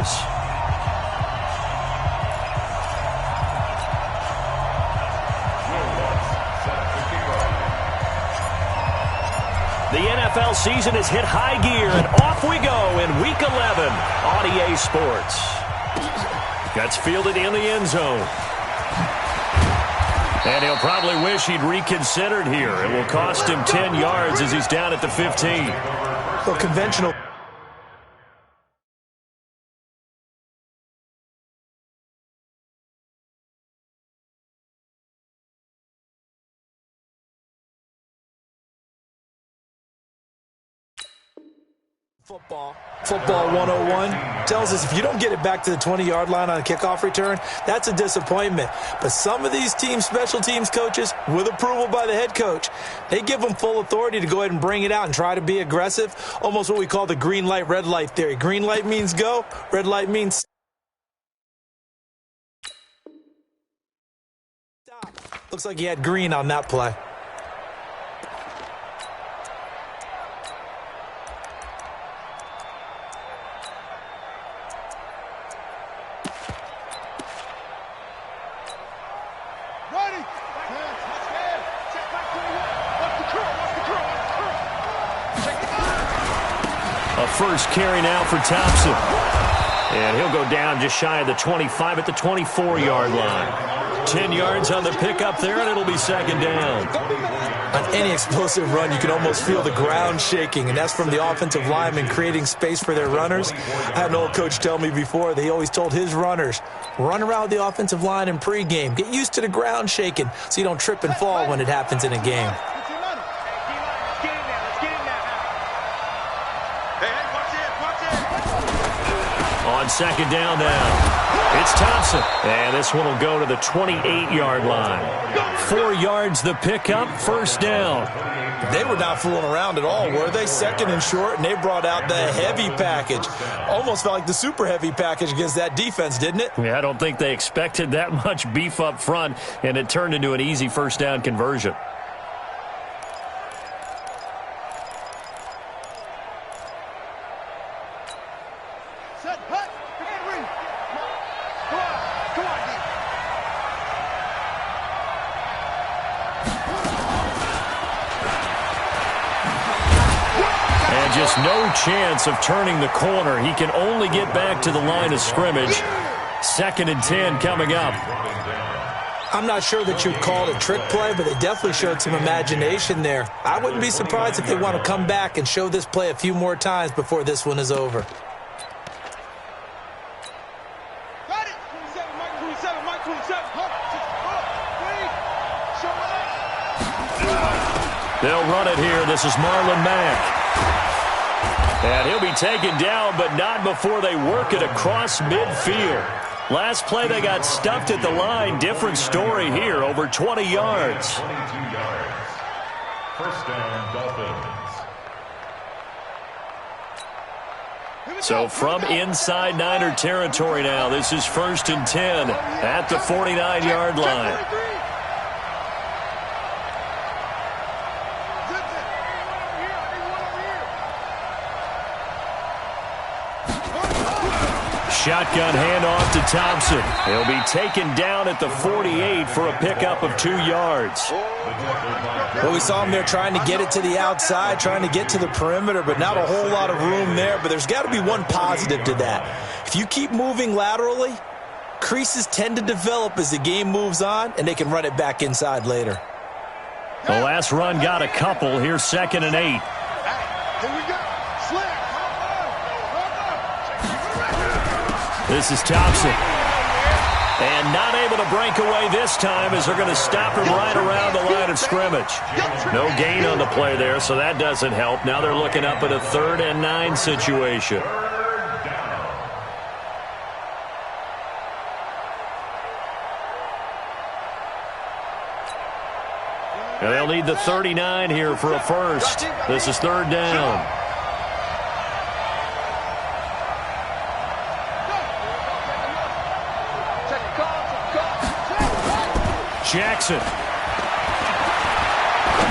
yours. The NFL season has hit high gear, and off we go in Week 11 on EA Sports. Gets fielded in the end zone. And he'll probably wish he'd reconsidered here. It will cost him 10 yards as he's down at the 15. Well, conventional. Football 101 tells us if you don't get it back to the 20-yard line on a kickoff return, that's a disappointment. But some of these teams, special teams coaches, with approval by the head coach, they give them full authority to go ahead and bring it out and try to be aggressive, almost what we call the green light, red light theory. Green light means go, red light means stop. Looks like he had green on that play. First carry now for Thompson. And he'll go down just shy of the 25 at the 24-yard line. 10 yards on the pickup there, and it'll be second down. On any explosive run, you can almost feel the ground shaking, and that's from the offensive linemen creating space for their runners. I had an old coach tell me before, they always told his runners, run around the offensive line in pregame. Get used to the ground shaking so you don't trip and fall when it happens in a game. On second down now, it's Thompson. And this one will go to the 28-yard line. 4 yards the pickup, first down. They were not fooling around at all, were they? Second and short, and they brought out the heavy package. Almost felt like the super heavy package against that defense, didn't it? Yeah, I don't think they expected that much beef up front, and it turned into an easy first down conversion. Just no chance of turning the corner. He can only get back to the line of scrimmage. Second and 10 coming up. I'm not sure that you'd call it a trick play, but they definitely showed some imagination there. I wouldn't be surprised if they want to come back and show this play a few more times before this one is over. They'll run it here. This is Marlon Mack. And he'll be taken down, but not before they work it across midfield. Last play, they got stuffed at the line. Different story here, over 20 yards. 22 yards. First down, Dolphins. So from inside Niner territory now, this is first and 10 at the 49-yard line. Shotgun handoff to Thompson. He'll be taken down at the 48 for a pickup of 2 yards. Well, we saw him there trying to get it to the outside, trying to get to the perimeter, but not a whole lot of room there. But there's got to be one positive to that. If you keep moving laterally, creases tend to develop as the game moves on, and they can run it back inside later. The last run got a couple. Here's second and 8. Here we go. This is Thompson. And not able to break away this time as they're going to stop him right around the line of scrimmage. No gain on the play there, so that doesn't help. Now they're looking up at a 3rd and 9 situation. And they'll need the 39 here for a first. This is 3rd down. Jackson.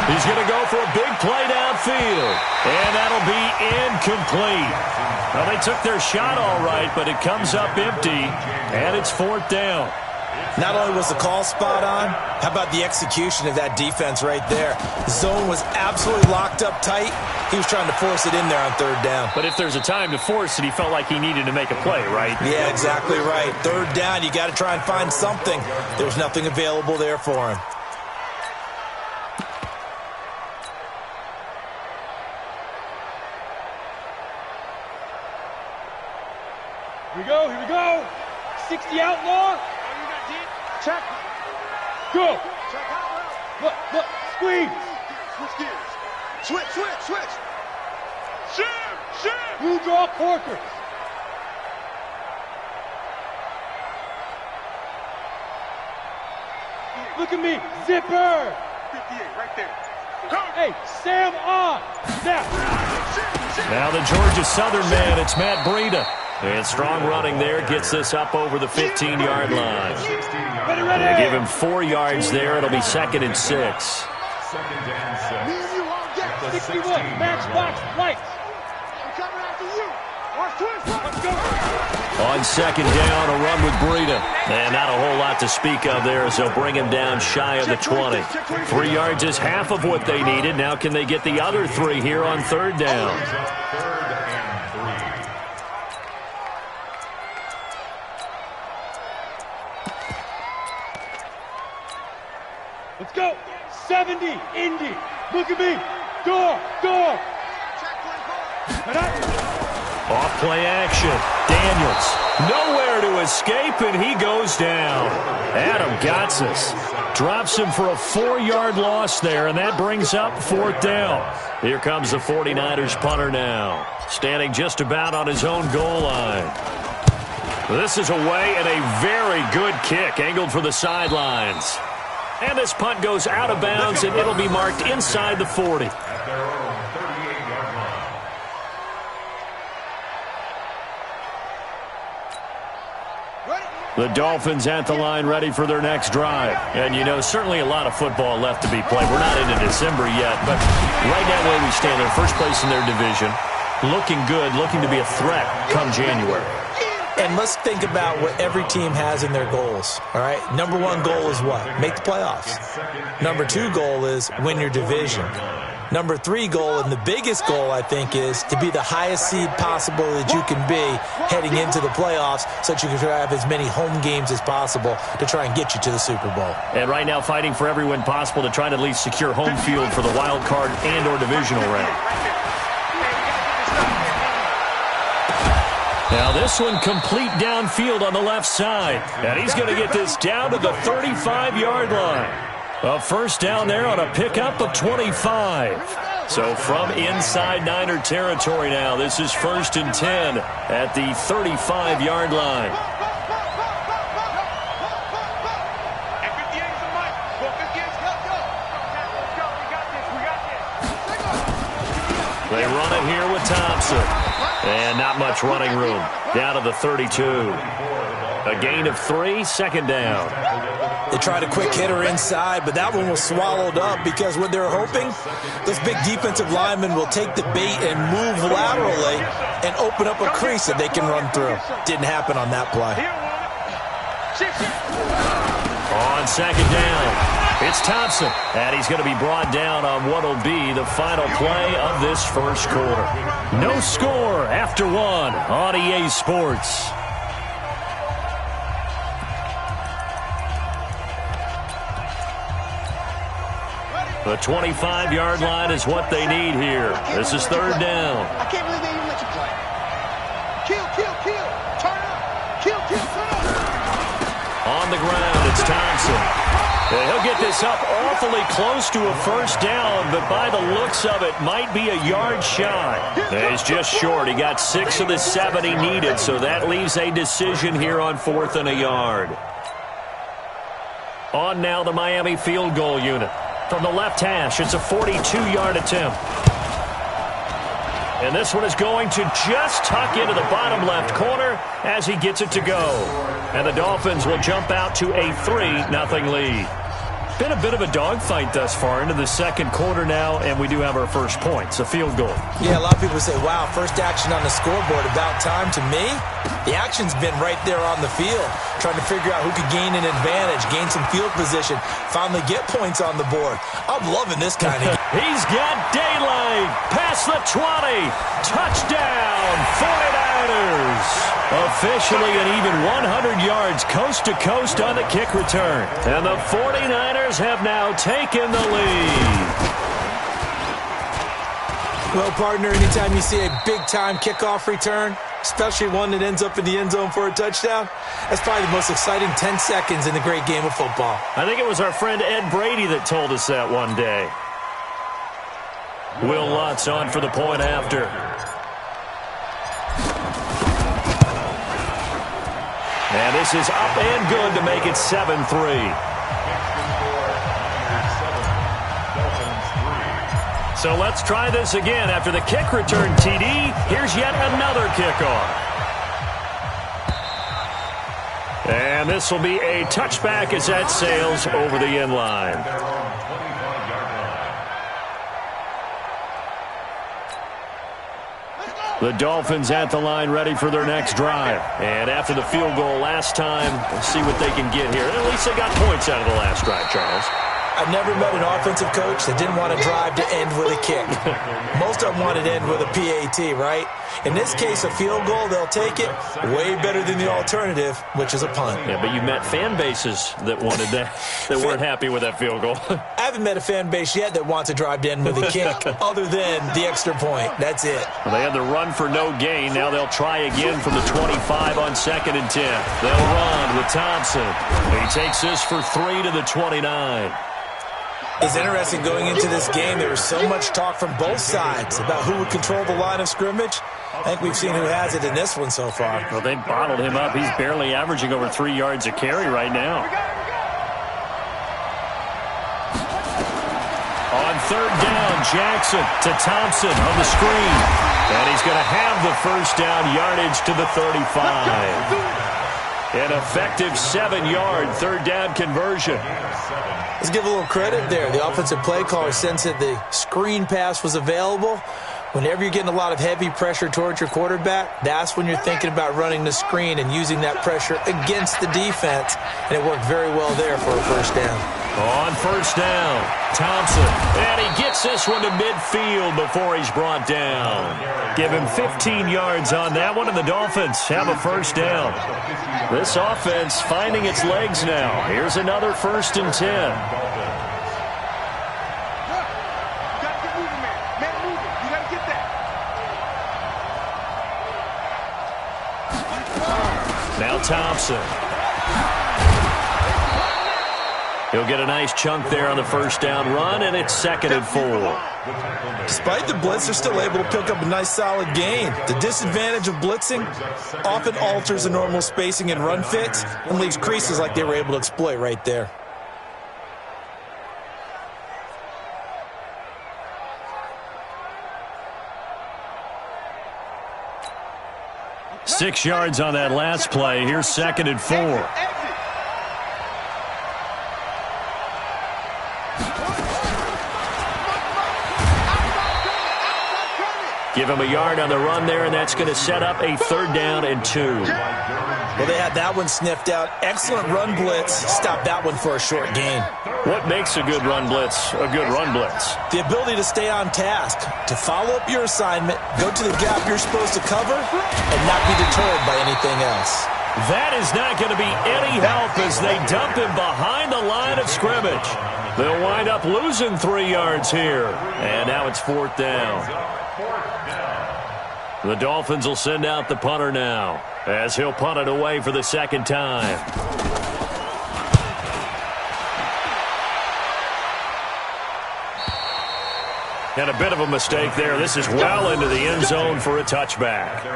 He's going to go for a big play downfield. And that'll be incomplete. Well, they took their shot all right, but it comes up empty, and it's 4th down. Not only was the call spot on, how about the execution of that defense right there? The zone was absolutely locked up tight. He was trying to force it in there on 3rd down. But if there's a time to force it, he felt like he needed to make a play, right? Yeah, exactly right. 3rd down, you got to try and find something. There's nothing available there for him. Here we go. 60 outlaw. Check. Go. Check out. Look, squeeze. Switch gears. Switch. Shim. Blue draw corkers. Look at me. Zipper. 58, right there. Hey, Sam on. Now the Georgia Southern man, it's Matt Breida. And strong running there, gets this up over the 15-yard line. They give him 4 yards there. It'll be 2nd and 6. 2nd and 6. 61, matchbox, lights. I'm coming after you. Watch twist. Let's go. On 2nd down, a run with Breida. And not a whole lot to speak of there as they'll bring him down shy of the 20. 3 yards is half of what they needed. Now can they get the other 3 here on 3rd down? 3rd and 3. Let's go. 70, Indy. Look at me. Door. Off play action. Daniels. Nowhere to escape, and he goes down. Adam Gotsis drops him for a 4-yard loss there, and that brings up 4th down. Here comes the 49ers punter now, standing just about on his own goal line. This is away and a very good kick, angled for the sidelines. And this punt goes out of bounds, and it'll be marked inside the 40. At their own 38-yard line. The Dolphins at the line ready for their next drive. And, you know, certainly a lot of football left to be played. We're not into December yet, but right now where we stand, they're first place in their division, looking good, looking to be a threat come January. And let's think about what every team has in their goals, all right? Number 1 goal is what? Make the playoffs. Number 2 goal is win your division. Number 3 goal, and the biggest goal, I think, is to be the highest seed possible that you can be heading into the playoffs so that you can have as many home games as possible to try and get you to the Super Bowl. And right now fighting for every win possible to try to at least secure home field for the wild card and or divisional round. Now this one complete downfield on the left side. And he's going to get this down to the 35-yard line. A first down there on a pickup of 25. So from inside Niner territory now, this is 1st and 10 at the 35-yard line. They run it here with Thompson. And not much running room. Down to the 32. A gain of 3, 2nd down. They tried a quick hitter inside, but that one was swallowed up because what they're hoping, those big defensive linemen will take the bait and move laterally and open up a crease that they can run through. Didn't happen on that play. On 2nd down. It's Thompson, and he's going to be brought down on what will be the final play of this first quarter. No score after 1 on EA Sports. The 25-yard line is what they need here. This is 3rd down. I can't believe they even let you play. Kill. Turn up. Kill, turn up. On the ground, it's Thompson. And he'll get this up awfully close to a first down, but by the looks of it, might be a yard shy. He's just short. He got 6 of the 7 he needed, so that leaves a decision here on 4th and a yard. On now the Miami field goal unit. From the left hash, it's a 42-yard attempt. And this one is going to just tuck into the bottom left corner as he gets it to go. And the Dolphins will jump out to a 3-0 lead. been a bit of a dogfight thus far into the second quarter now, and we do have our first points, a field goal. Yeah, a lot of people say, wow, first action on the scoreboard, about time. To me, the action's been right there on the field, trying to figure out who could gain an advantage, gain some field position, finally get points on the board. I'm loving this kind of game. He's got daylight, past the 20, touchdown, 49ers. Officially an even 100 yards coast to coast on the kick return. And the 49ers have now taken the lead. Well, partner, anytime you see a big-time kickoff return, especially one that ends up in the end zone for a touchdown, that's probably the most exciting 10 seconds in the great game of football. I think it was our friend Ed Brady that told us that one day. Will Lutz on for the point after. And this is up and good to make it 7-3. So let's try this again. After the kick return TD, here's yet another kickoff. And this will be a touchback as that sails over the end line. The Dolphins at the line ready for their next drive. And after the field goal last time, we'll see what they can get here. At least they got points out of the last drive, Charles. I've never met an offensive coach that didn't want to drive to end with a kick. Most of them wanted to end with a PAT, right? In this case, a field goal, they'll take it way better than the alternative, which is a punt. Yeah, but you met fan bases that wanted that, that weren't happy with that field goal. I haven't met a fan base yet that wants to drive to end with a kick other than the extra point. That's it. Well, they had the run for no gain. Now they'll try again from the 25 on 2nd and 10. They'll run with Thompson. He takes this for 3 to the 29. It's interesting going into this game. There was so much talk from both sides about who would control the line of scrimmage. I think we've seen who has it in this one so far. Well, they bottled him up. He's barely averaging over 3 yards a carry right now. On 3rd down, Jackson to Thompson on the screen. And he's going to have the first down yardage to the 35. An effective 7-yard 3rd down conversion. Let's give a little credit there. The offensive play caller sensed that the screen pass was available. Whenever you're getting a lot of heavy pressure towards your quarterback, that's when you're thinking about running the screen and using that pressure against the defense. And it worked very well there for a first down. On 1st down, Thompson. And he gets this one to midfield before he's brought down. Give him 15 yards on that one, and the Dolphins have a first down. This offense finding its legs now. Here's another 1st and 10. Now Thompson. He'll get a nice chunk there on the first down run, and it's 2nd and 4. Despite the blitz, they're still able to pick up a nice solid gain. The disadvantage of blitzing often alters the normal spacing and run fits and leaves creases like they were able to exploit right there. Six yards on that last play. Here's 2nd and 4. Give him a yard on the run there, and that's going to set up a 3rd down and 2. Well, they had that one sniffed out. Excellent run blitz. Stop that one for a short gain. What makes a good run blitz a good run blitz? The ability to stay on task, to follow up your assignment, go to the gap you're supposed to cover, and not be deterred by anything else. That is not going to be any help as they dump him behind the line of scrimmage. They'll wind up losing 3 yards here. And now it's 4th down. The Dolphins will send out the punter now as he'll punt it away for the 2nd time. And a bit of a mistake there. This is well into the end zone for a touchback.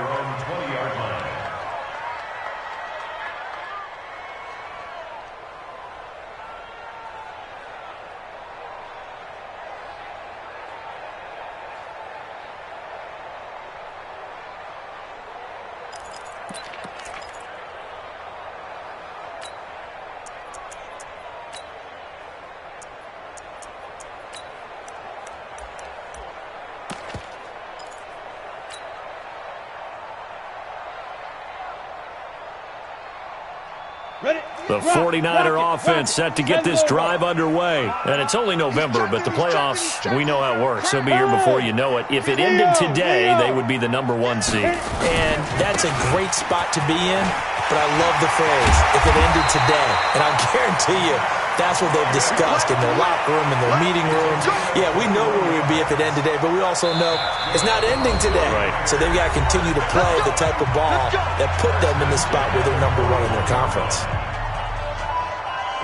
The 49er offense set to get this drive underway. And it's only November, but the playoffs, we know how it works. They'll be here before you know it. If it ended today, they would be the #1 seed. And that's a great spot to be in, but I love the phrase, if it ended today. And I'll guarantee you, that's what they've discussed in their locker room, in their meeting rooms. Yeah, we know where we'd be if it ended today, but we also know it's not ending today. Right. So they've got to continue to play the type of ball that put them in the spot where they're #1 in their conference.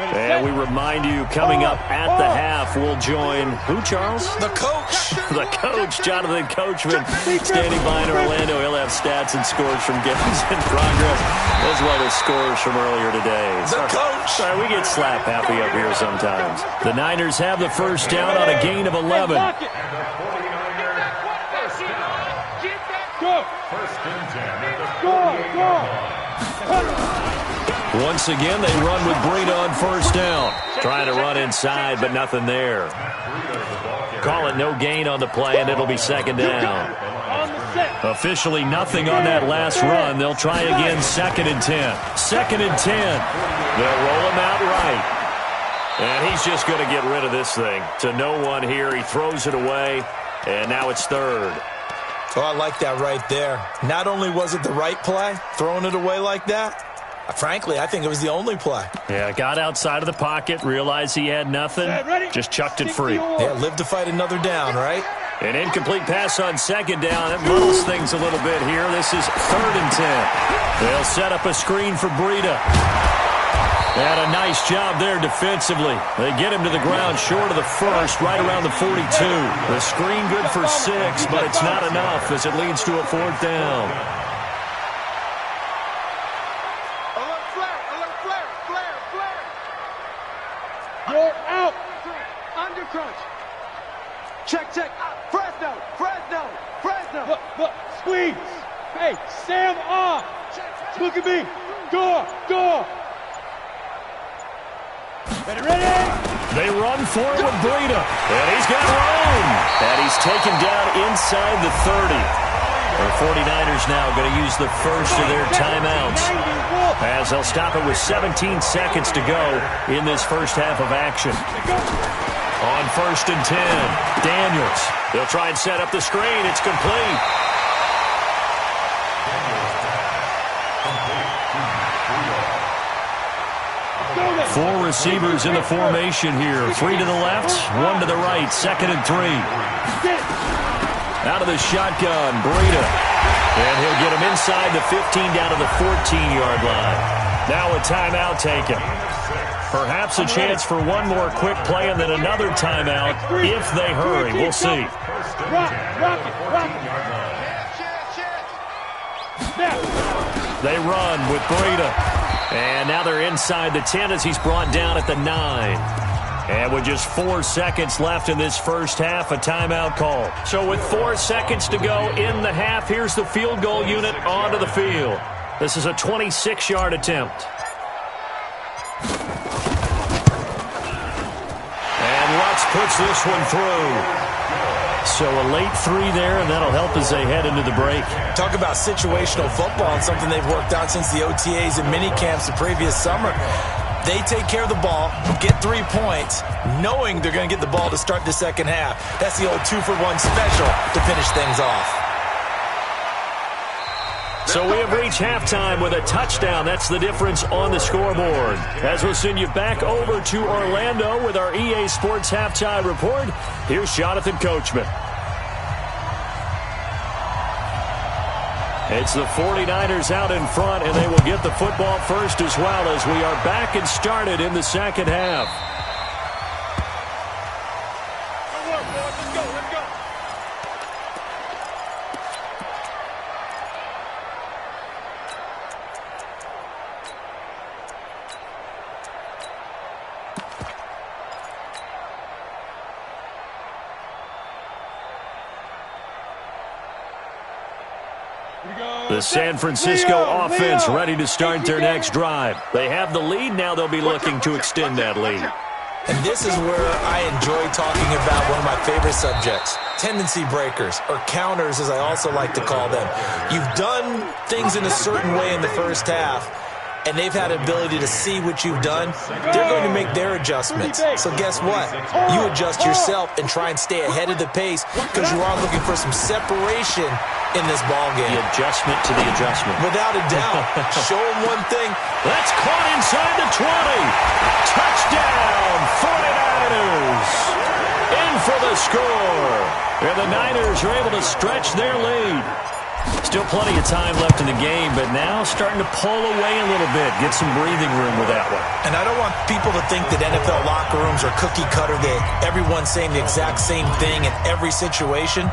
And we remind you, coming up at the half, we'll join who, Charles? The coach. The coach, Jonathan Coachman, standing by in Orlando. He'll have stats and scores from games in progress, as well as scores from earlier today. The coach. Sorry, we get slap happy up here sometimes. The Niners have the first down on a gain of 11. And the 49ers Go. first and 10 at the Go. 48 yard line. Once again, they run with Breida on first down. Trying to run inside, but nothing there. Call it no gain on the play, and it'll be second down. Officially nothing on that last run. They'll try again, 2nd and 10. 2nd and 10. They'll roll him out right. And he's just going to get rid of this thing. To no one here. He throws it away, and now it's 3rd. Oh, I like that right there. Not only was it the right play, throwing it away like that, frankly, I think it was the only play. Yeah, got outside of the pocket, realized he had nothing, just chucked it free. Yeah, live to fight another down, right? An incomplete pass on 2nd down. It muddles things a little bit here. This is 3rd and 10. They'll set up a screen for Breida. And a nice job there defensively. They get him to the ground short of the first, right around the 42. The screen good for 6, but it's not enough as it leads to a 4th down. You're out. Under crunch. Check. Fresno. Look. Squeeze. Hey, Sam off. Look at me. Door. Ready? They run for it with Breida. And he's got room. And he's taken down inside the 30. The 49ers now going to use the first of their timeouts, as they'll stop it with 17 seconds to go in this first half of action. On 1st and 10, Daniels. They'll try and set up the screen. It's complete. Four receivers in the formation here. 3 to the left, 1 to the right. 2nd and 3. Out of the shotgun, Breida. And he'll get him inside the 15 down to the 14-yard line. Now a timeout taken. Perhaps a chance for one more quick play and then another timeout if they hurry. We'll see. Rock it. They run with Breida. And now they're inside the 10 as he's brought down at the 9. And with just 4 seconds left in this first half, a timeout call. So with 4 seconds to go in the half, here's the field goal unit onto the field. This is a 26-yard attempt. And Lutz puts this one through. So a late 3 there, and that'll help as they head into the break. Talk about situational football and something they've worked out since the OTAs and mini camps the previous summer. They take care of the ball, get 3 points, knowing they're going to get the ball to start the second half. That's the old 2-for-1 special to finish things off. So we have reached halftime with a touchdown. That's the difference on the scoreboard. As we'll send you back over to Orlando with our EA Sports Halftime Report, here's Jonathan Coachman. It's the 49ers out in front, and they will get the football first as well as we are back and started in the second half. Let's go. The San Francisco offense ready to start their next drive. They have the lead. Now they'll be looking to extend that lead. And this is where I enjoy talking about one of my favorite subjects, tendency breakers, or counters as I also like to call them. You've done things in a certain way in the first half. and they've had an ability to see what you've done, they're going to make their adjustments. So guess what? You adjust yourself and try and stay ahead of the pace because you are looking for some separation in this ball game. The adjustment to the adjustment. Without a doubt. Show them one thing. That's caught inside the 20. Touchdown, 49ers. In for the score. And the Niners are able to stretch their lead. Still plenty of time left in the game, but now starting to pull away a little bit. Get some breathing room with that one. And I don't want people to think that NFL locker rooms are cookie cutter, that everyone's saying the exact same thing in every situation.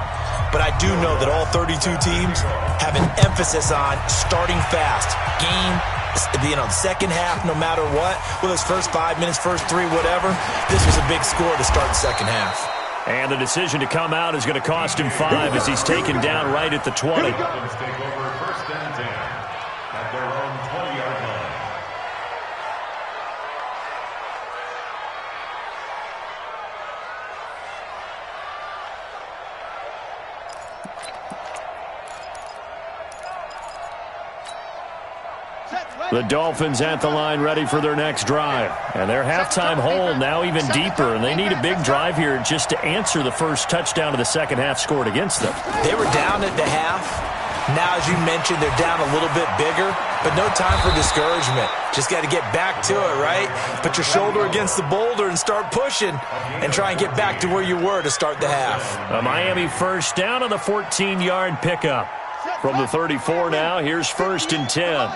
But I do know that all 32 teams have an emphasis on starting fast. Game, the second half, no matter what, whether it's first 5 minutes, first 3, whatever, this was a big score to start the second half. And the decision to come out is going to cost him 5 as he's taken down right at the 20. Dolphins take over first and 10 at their own 20-yard line. The Dolphins at the line ready for their next drive. And their halftime hole now even deeper. And they need a big drive here just to answer the first touchdown of the second half scored against them. They were down at the half. Now, as you mentioned, they're down a little bit bigger. But no time for discouragement. Just got to get back to it, right? Put your shoulder against the boulder and start pushing. And try and get back to where you were to start the half. A Miami first down on the 14-yard pickup. From the 34 now, here's first and 10.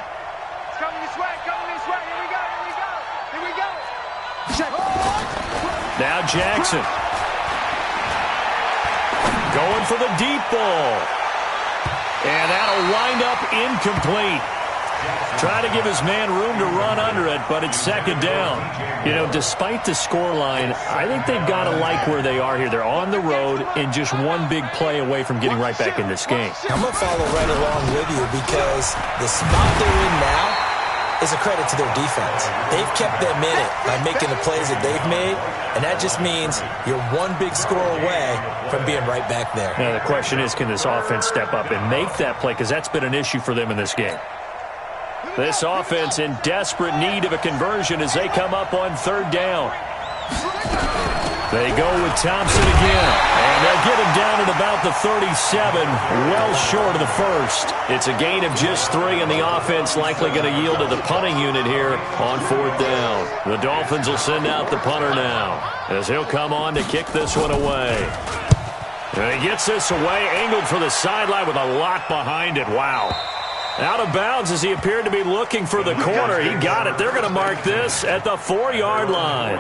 Now Jackson. Going for the deep ball. And that'll wind up incomplete. Try to give his man room to run under it, but it's second down. You know, despite the scoreline, I think they've got to like where they are here. They're on the road and just one big play away from getting right back in this game. I'm going to follow right along with you because the spot they're in now is a credit to their defense. They've kept them in it by making the plays that they've made, and that just means you're one big score away from being right back there. Now, the question is, can this offense step up and make that play? Because that's been an issue for them in this game. This offense in desperate need of a conversion as they come up on third down. They go with Thompson again, and they'll get him down at about the 37, well short of the first. It's a gain of just 3, and the offense likely going to yield to the punting unit here on fourth down. The Dolphins will send out the punter now as he'll come on to kick this one away. And he gets this away, angled for the sideline with a lot behind it. Wow. Out of bounds as he appeared to be looking for the corner. He got it. They're going to mark this at the 4-yard line.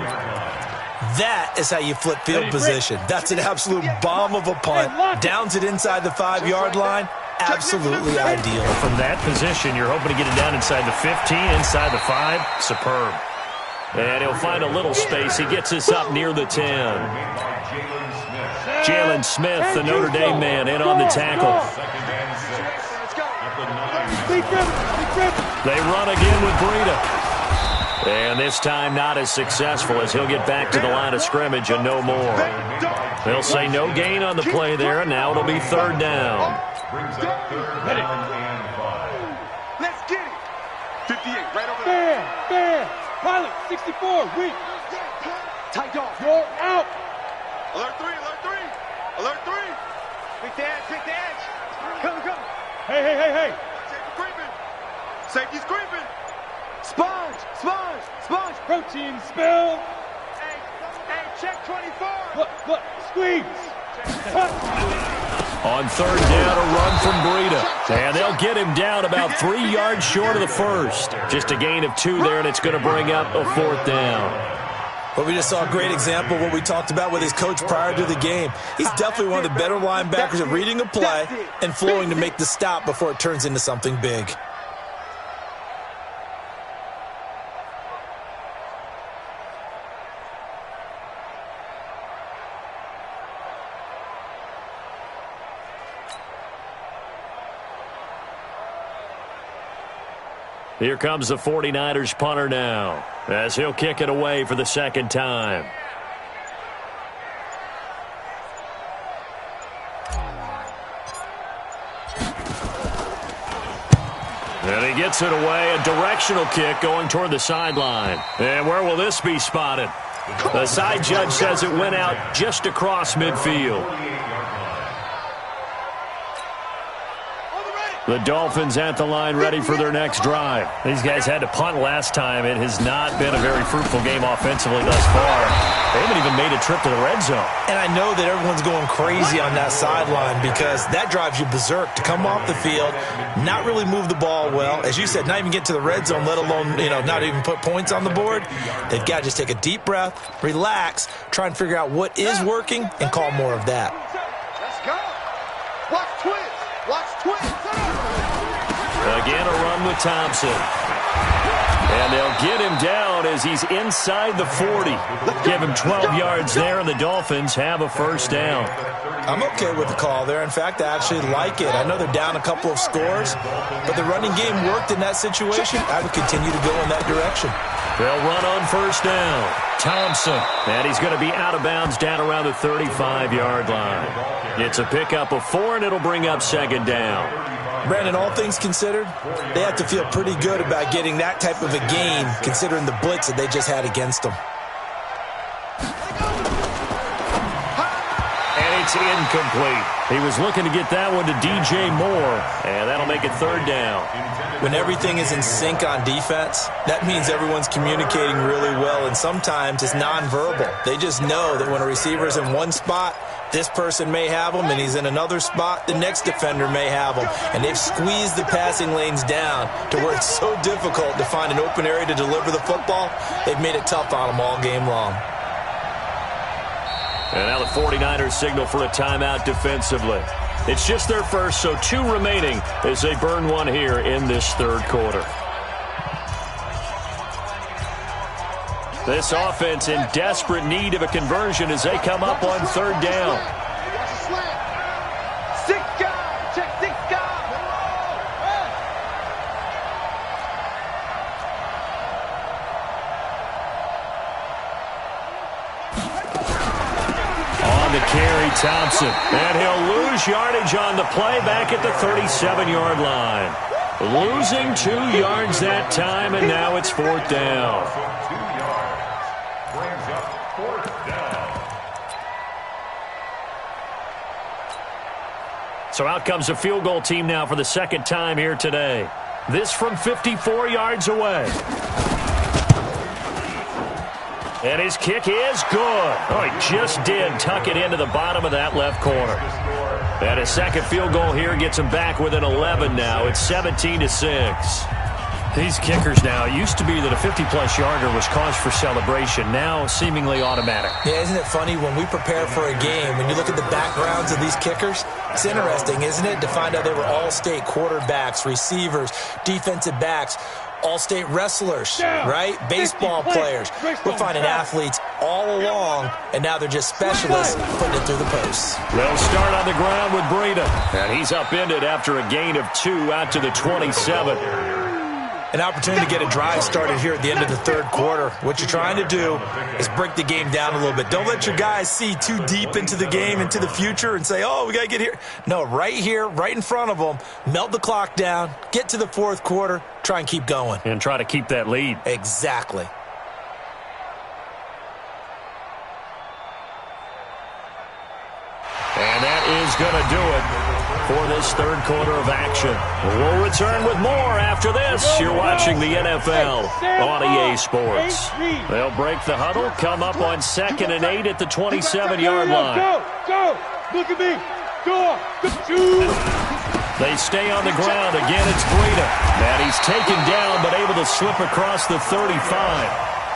That is how you flip field position. That's an absolute bomb of a punt. Downs it inside the 5-yard line. Absolutely ideal. From that position, you're hoping to get it down inside the 15, inside the 5. Superb. And he'll find a little space. He gets this up near the 10. Jalen Smith, the Notre Dame man, in on the tackle. They run again with Breida. And this time not as successful as he'll get back to the line of scrimmage and no more. They'll say no gain on the play there, and now it'll be third down. Let's get it. 58, right over there. Fair. Pilot, 64, weak. Tight dog. You're out. Alert 3, alert 3. Alert 3. Pick the edge, pick the edge. Come. Hey. Safety creeping. Safety's creeping. Sponge. Protein spill. Hey, check 24. Look, squeeze. On third down, a run from Breida. And they'll get him down about 3 yards short of the first. Just a gain of 2 there, and it's going to bring up a fourth down. Well, we just saw a great example of what we talked about with his coach prior to the game. He's definitely one of the better linebackers at reading a play and flowing to make the stop before it turns into something big. Here comes the 49ers punter now as he'll kick it away for the second time. And he gets it away. A directional kick going toward the sideline. And where will this be spotted? The side judge says it went out just across midfield. The Dolphins at the line ready for their next drive. These guys had to punt last time. It has not been a very fruitful game offensively thus far. They haven't even made a trip to the red zone. And I know that everyone's going crazy on that sideline because that drives you berserk to come off the field, not really move the ball well. As you said, not even get to the red zone, let alone, not even put points on the board. They've got to just take a deep breath, relax, try and figure out what is working, and call more of that. Let's go. Watch twins. Watch twins. Again, a run with Thompson. And they'll get him down as he's inside the 40. Give him 12 yards there, and the Dolphins have a first down. I'm okay with the call there. In fact, I actually like it. I know they're down a couple of scores, but the running game worked in that situation. I would continue to go in that direction. They'll run on first down. Thompson. And he's going to be out of bounds down around the 35-yard line. It's a pickup of 4, and it'll bring up second down. Brandon, all things considered, they have to feel pretty good about getting that type of a game considering the blitz that they just had against them. And it's incomplete. He was looking to get that one to DJ Moore, and that'll make it third down. When everything is in sync on defense, that means everyone's communicating really well, and sometimes it's nonverbal. They just know that when a receiver's in one spot, this person may have him, and he's in another spot, the next defender may have him. And they've squeezed the passing lanes down to where it's so difficult to find an open area to deliver the football. They've made it tough on them all game long. And now the 49ers signal for a timeout defensively. It's just their first, so 2 remaining as they burn one here in this third quarter. This offense in desperate need of a conversion as they come up on third down. On the carry, Thompson. And he'll lose yardage on the play back at the 37-yard line. Losing 2 yards that time, and now it's fourth down. So out comes a field goal team now for the second time here today. This from 54 yards away. And his kick is good. Oh, he just did tuck it into the bottom of that left corner. And his second field goal here gets him back within 11 now. It's 17-6. These kickers now, it used to be that a 50-plus yarder was cause for celebration. Now seemingly automatic. Yeah, isn't it funny when we prepare for a game, when you look at the backgrounds of these kickers, it's interesting, isn't it, to find out they were all-state quarterbacks, receivers, defensive backs, all-state wrestlers, right? Baseball players. We're finding athletes all along, and now they're just specialists putting it through the posts. They'll start on the ground with Breida. And he's upended after a gain of 2 out to the 27. An opportunity to get a drive started here at the end of the third quarter. What you're trying to do is break the game down a little bit. Don't let your guys see too deep into the game, into the future, and say, oh, we got to get here. No, right here, right in front of them, melt the clock down, get to the fourth quarter, try and keep going. And try to keep that lead. Exactly. And that is going to do it for this third quarter of action. We'll return with more after this. You're watching the NFL on EA Sports. They'll break the huddle, come up on 2nd and 8 at the 27-yard line. Go! Look at me! Go! Shoot! They stay on the ground. Again, it's Breida. And he's taken down but able to slip across the 35.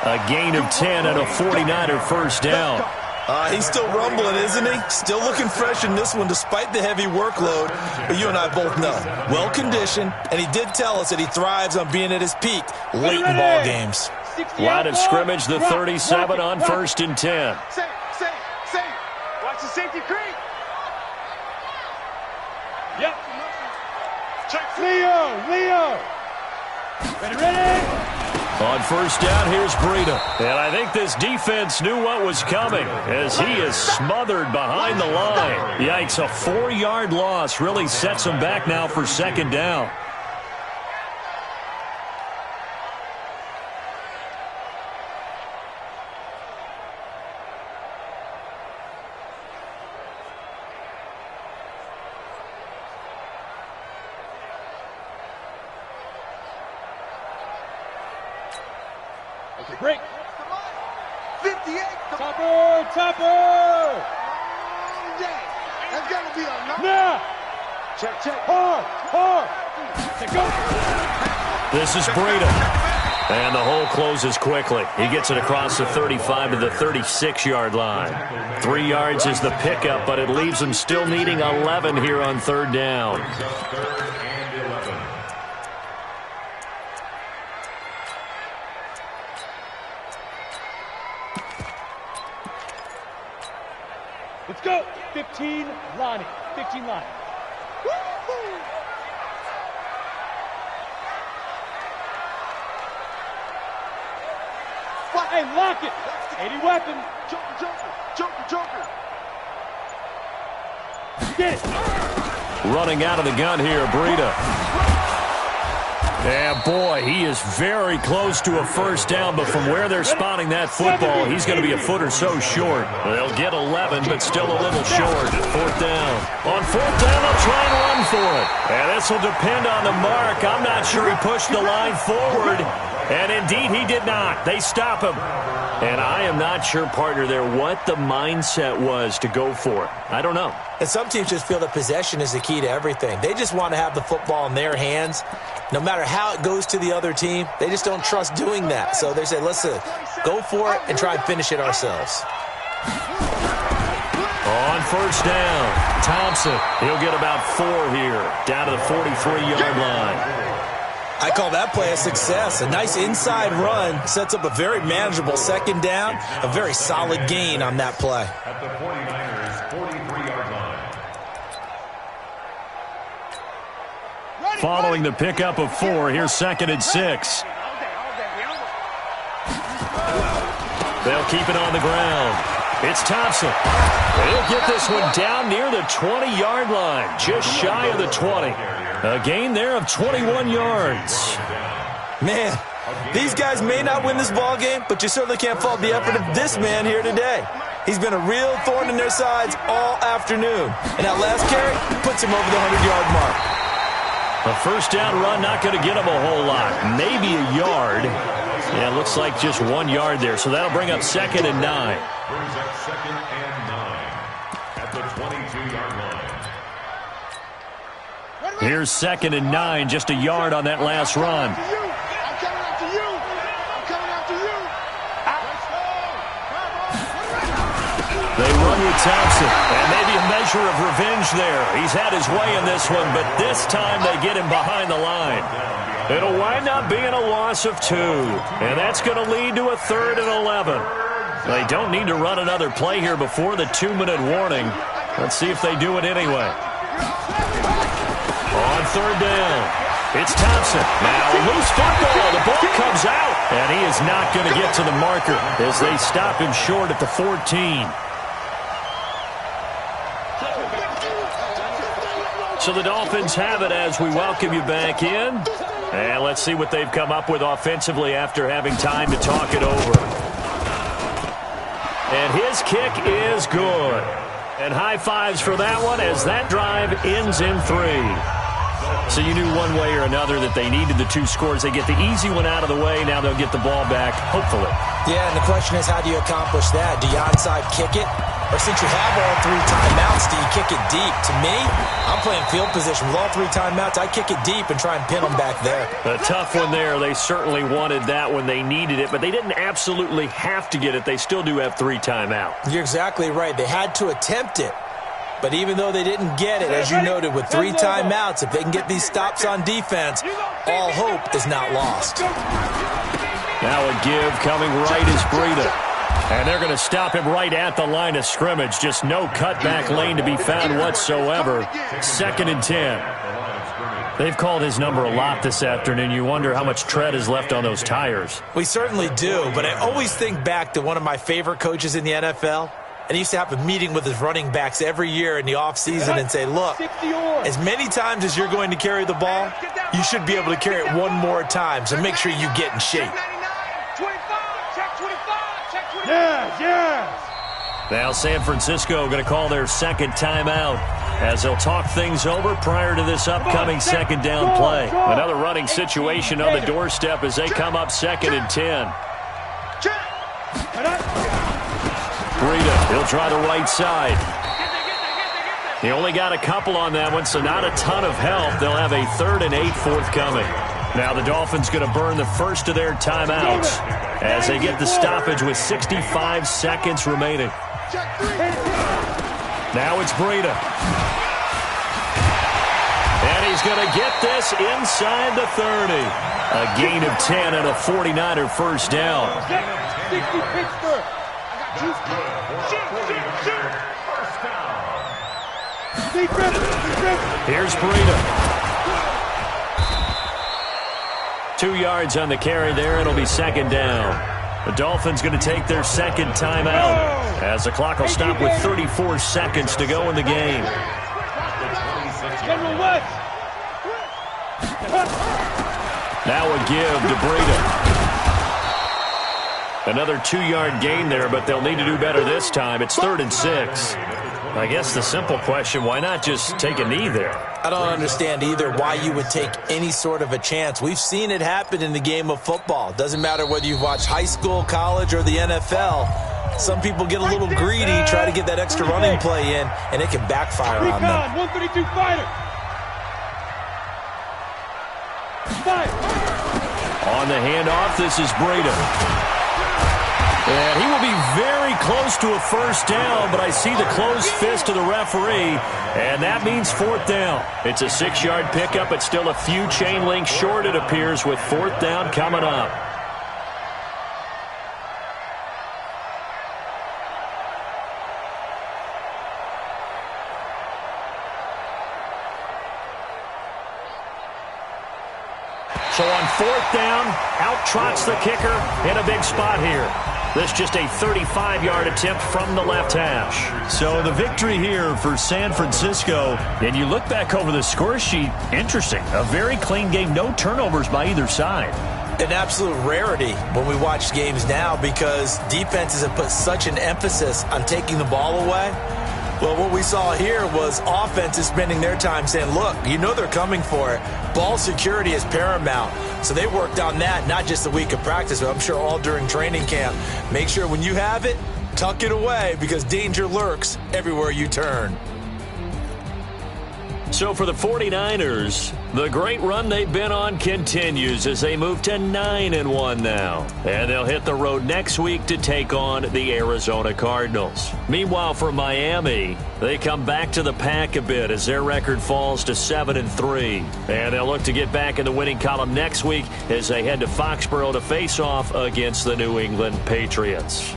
A gain of 10 and a 49er first down. He's still rumbling, isn't he? Still looking fresh in this one despite the heavy workload. But you and I both know, well-conditioned, and he did tell us that he thrives on being at his peak late in ball games. Line of scrimmage, the 37 on 1st and 10. Safe. Watch the safety creep. Yep. Check. Leo. Ready? On first down, here's Breida. And I think this defense knew what was coming as he is smothered behind the line. Yikes, a 4-yard loss really sets him back now for second down. Okay, break. 58. Topper, topper. That's got to be enough. Now. Check, check. Hard, hard. Take go. This is Breida. And the hole closes quickly. He gets it across the 35 to the 36-yard line. 3 yards is the pickup, but it leaves him still needing 11 here on third down. Let's go. 15 line. 15 line. Hey, lock it. 80 weapon. Joker, joker, joker, joker. Get it. Running out of the gun here, Breida. Yeah, boy, he is very close to a first down, but from where they're spotting that football, he's going to be a foot or so short. They'll get 11, but still a little short. Fourth down. On fourth down, they'll try and run for it. And this will depend on the mark. I'm not sure he pushed the line forward. And indeed, he did not. They stop him. And I am not sure, partner, there what the mindset was to go for it. I don't know. And some teams just feel that possession is the key to everything. They just want to have the football in their hands. No matter how it goes to the other team, they just don't trust doing that. So they say, listen, go for it and try and finish it ourselves. On first down, Thompson. He'll get about 4 here, down to the 43-yard line. I call that play a success. A nice inside run sets up a very manageable second down, a very solid gain on that play. At the 49ers' 43-yard line. Following the pickup of 4, here's 2nd and 6. They'll keep it on the ground. It's Thompson. He'll get this one down near the 20-yard line, just shy of the 20. A gain there of 21 yards. Man, these guys may not win this ball game, but you certainly can't fault the effort of this man here today. He's been a real thorn in their sides all afternoon. And that last carry puts him over the 100-yard mark. A first down run not going to get him a whole lot. Maybe a yard. Yeah, it looks like just 1 yard there. So that'll bring up 2nd and 9. Brings up 2nd and 9 at the 22-yard line. Here's 2nd and 9, just a yard on that last run. I'm coming after you. I'm coming after you. They run with Thompson, and maybe a measure of revenge there. He's had his way in this one, but this time they get him behind the line. It'll wind up being a loss of 2, and that's going to lead to a 3rd and 11. They don't need to run another play here before the 2-minute warning. Let's see if they do it anyway. On third down, it's Thompson. Now a loose football. The ball comes out, and he is not going to get to the marker as they stop him short at the 14. So the Dolphins have it as we welcome you back in. And let's see what they've come up with offensively after having time to talk it over. And his kick is good. And high fives for that one as that drive ends in 3. So you knew one way or another that they needed the 2 scores. They get the easy one out of the way. Now they'll get the ball back, hopefully. Yeah, and the question is, how do you accomplish that? Do you onside kick it? Or since you have all 3 timeouts, do you kick it deep? To me, I'm playing field position with all 3 timeouts. I kick it deep and try and pin them back there. A tough one there. They certainly wanted that when they needed it, but they didn't absolutely have to get it. They still do have 3 timeouts. You're exactly right. They had to attempt it. But even though they didn't get it, as you noted, with 3 timeouts, if they can get these stops on defense, all hope is not lost. Now a give coming right is Breida. And they're going to stop him right at the line of scrimmage. Just no cutback lane to be found whatsoever. 2nd and 10. They've called his number a lot this afternoon. You wonder how much tread is left on those tires. We certainly do, but I always think back to one of my favorite coaches in the NFL. And he used to have a meeting with his running backs every year in the offseason and say, look, as many times as you're going to carry the ball, you should be able to carry it one more time. So make sure you get in shape. Yes. Now San Francisco going to call their 2nd timeout as they'll talk things over prior to this upcoming 2nd down play. Another running situation on the doorstep as they come up 2nd and 10. Breida, he'll try the right side. He only got a couple on that one, so not a ton of help. They'll have a 3rd and 8 forthcoming. Now the Dolphins going to burn the first of their timeouts as they get the stoppage with 65 seconds remaining. Now it's Breida. And he's going to get this inside the 30. A gain of 10 and a 49er first down. 60 Pittsburgh. Here's Breida. 2 yards on the carry there. It'll be second down. The Dolphins going to take their second timeout as the clock will stop with 34 seconds to go in the game. Now a give to Breida. Another 2-yard gain there, but they'll need to do better this time. It's 3rd and 6. I guess the simple question, why not just take a knee there? I don't understand either why you would take any sort of a chance. We've seen it happen in the game of football. It doesn't matter whether you've watched high school, college, or the NFL. Some people get a little greedy, try to get that extra running play in, and it can backfire on them. 132 fighter. On the handoff, this is Breida. And he will be very close to a first down, but I see the closed fist of the referee, and that means 4th down. It's a 6-yard pickup. It's still a few chain links short, it appears, with 4th down coming up. So on 4th down, out trots the kicker in a big spot here. This just a 35-yard attempt from the left hash. So the victory here for San Francisco. And you look back over the score sheet, interesting. A very clean game, no turnovers by either side. An absolute rarity when we watch games now because defenses have put such an emphasis on taking the ball away. Well, what we saw here was offenses spending their time saying, look, you know they're coming for it. Ball security is paramount. So they worked on that, not just a week of practice, but I'm sure all during training camp. Make sure when you have it, tuck it away because danger lurks everywhere you turn. So for the 49ers, the great run they've been on continues as they move to 9-1 now. And they'll hit the road next week to take on the Arizona Cardinals. Meanwhile, for Miami, they come back to the pack a bit as their record falls to 7-3. And they'll look to get back in the winning column next week as they head to Foxborough to face off against the New England Patriots.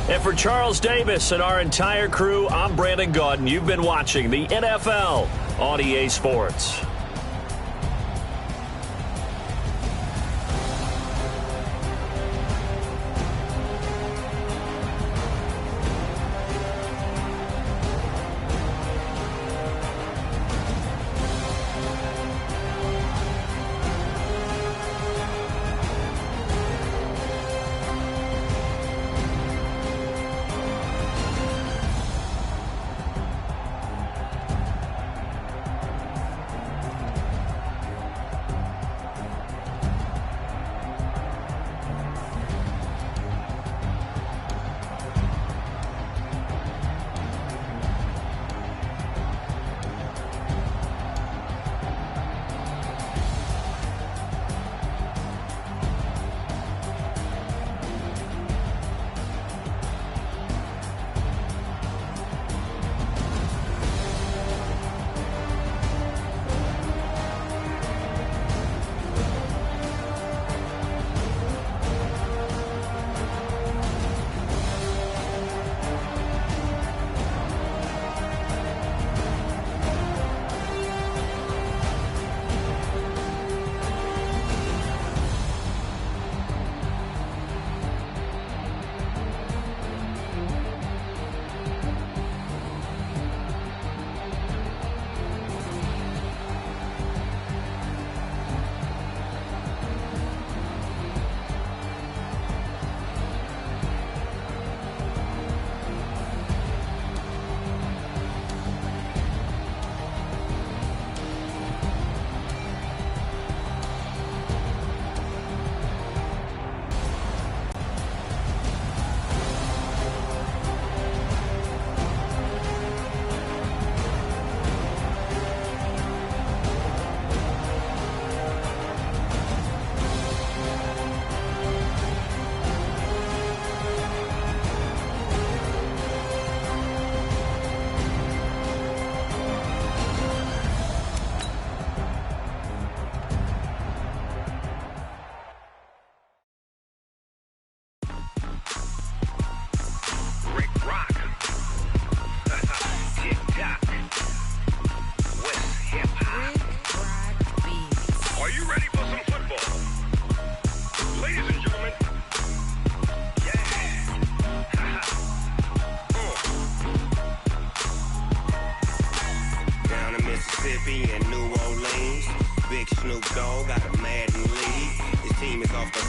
And for Charles Davis and our entire crew, I'm Brandon Gaudin. You've been watching the NFL on EA Sports.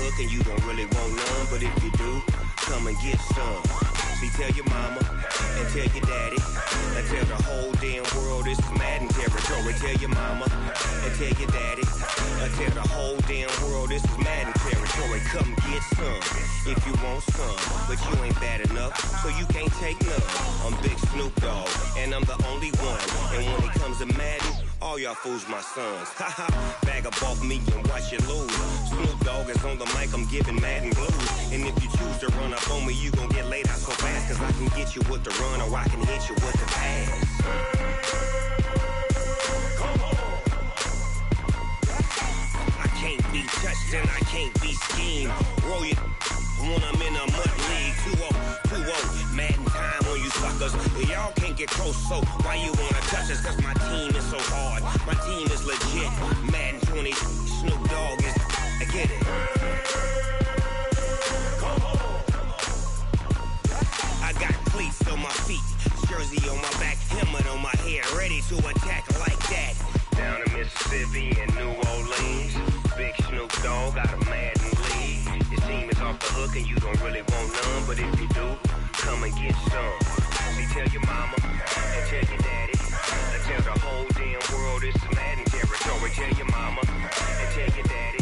hook and you don't really want none. But if you do, come and get some. See, tell your mama and tell your daddy and tell the whole damn world this is Madden territory. Tell your mama and tell your daddy and tell the whole damn world this is Madden territory. Come get some if you want some, but you ain't bad enough, so you can't take none. I'm Big Snoop Dogg, and I'm the only one. And when it comes to Madden, all y'all fools my sons. Haha, bag up off me and watch you lose. Snoop Dogg is on the mic, I'm giving Madden blues. And if you choose to run up on me, you gon' get laid out so fast. Cause I can get you with the run or I can hit you with the pass. Come on. I can't be touched and I can't be schemed. Roll it when I'm in a mud league. 2-0, Madden time on you suckers. Y'all can't get close, so why you wanna touch us? Cause my team is so hard, my team is legit. Madden 20, Snoop Dogg is, I get it. Come on. I got cleats on my feet, jersey on my back, helmet on my head, ready to attack like that. Down in Mississippi and New Orleans, Big Snoop Dogg got a Madden league. Your team is off the hook and you don't really want none, but if you do, come and get some. See, tell your mama and tell your daddy and tell the whole damn world this is Madden territory. Tell your mama and tell your daddy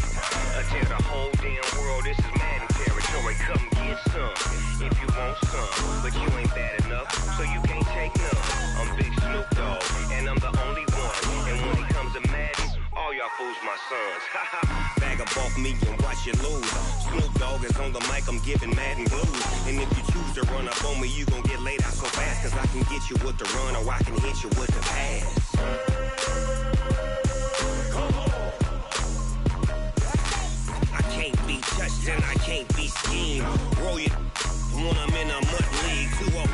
and tell the whole damn world this is Madden territory. Come get some if you want some, but you ain't bad enough, so you can't take none. I'm Big Snoop Dogg, and I'm the only one. And when it comes to Madden, all y'all fools my sons. Haha, bag up off me and watch you lose. Snoop Dogg is on the mic, I'm giving Madden blues. And if you choose to run up on me, you gon' get laid out so fast. Cause I can get you with the run or I can hit you with the pass. Come on. I can't be touched and I can't be schemed. Roll it when I'm in a mud league. 2-0,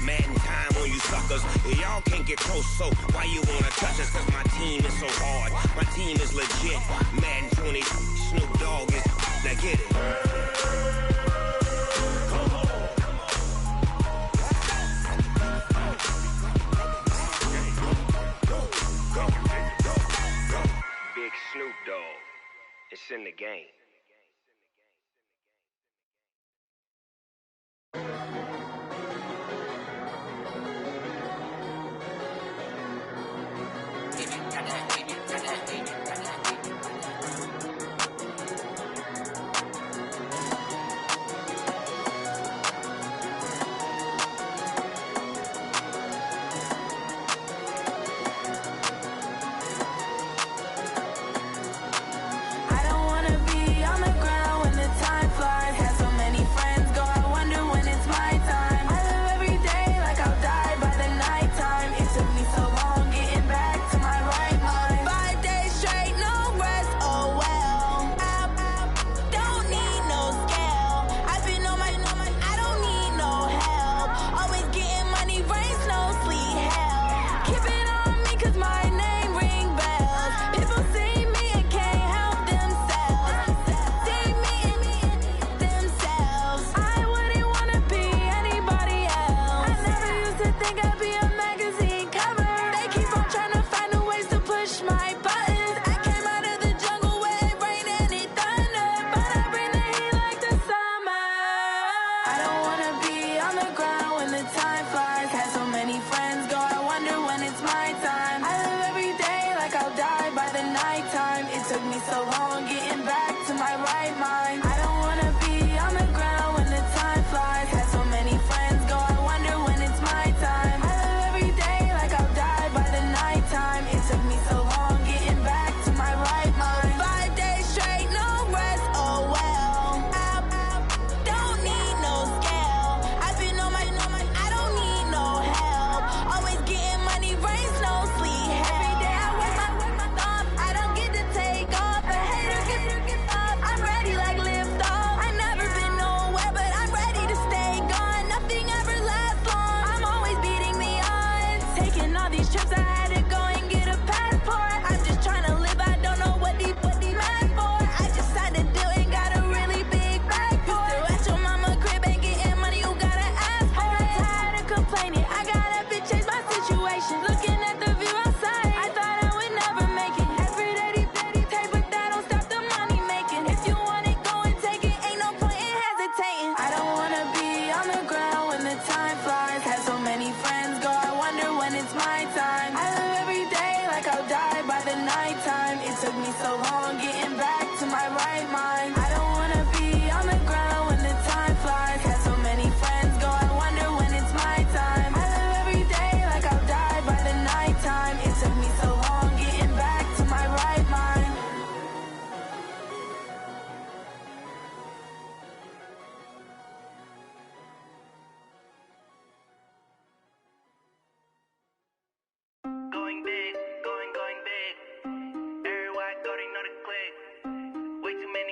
Madden time on you suckers. Y'all can't get close, so why you wanna touch us? Cause my team is so hard, my team is legit. Madden 20, Snoop Dogg is, now get it. Come on. Go. Big Snoop Dogg, it's in the game. Live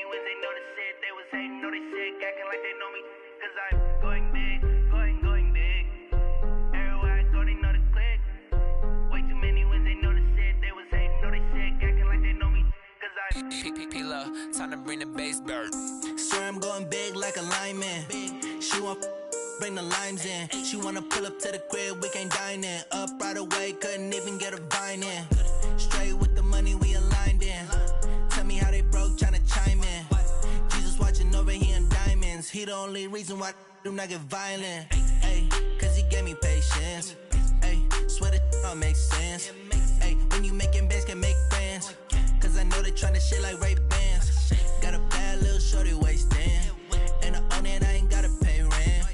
many wins, they know the shit. They was hating, know they sick, acting like they know me. Cause I'm going big, going big. Everywhere I go, they know the click. Way too many wins, they know the shit. They was hating, know they sick, acting like they know me. Cause I'm P-P-P-Lo, time to bring the bass bird. Swear I'm going big like a lineman. She want bring the limes in. She wanna pull up to the crib, we can't dine in. Up right away, couldn't even get a vine in. Straight with the money we aligned in. Tell me how they broke, tryna chime in. Jesus watching over here in diamonds. He the only reason why I do not get violent. Ay, cause he gave me patience. Ay, swear that all makes sense. Ay, when you making bands, can make friends. Cause I know they tryna shit like Ray-Bans. Got a bad little shorty wasting. And I own it, I ain't gotta pay rent.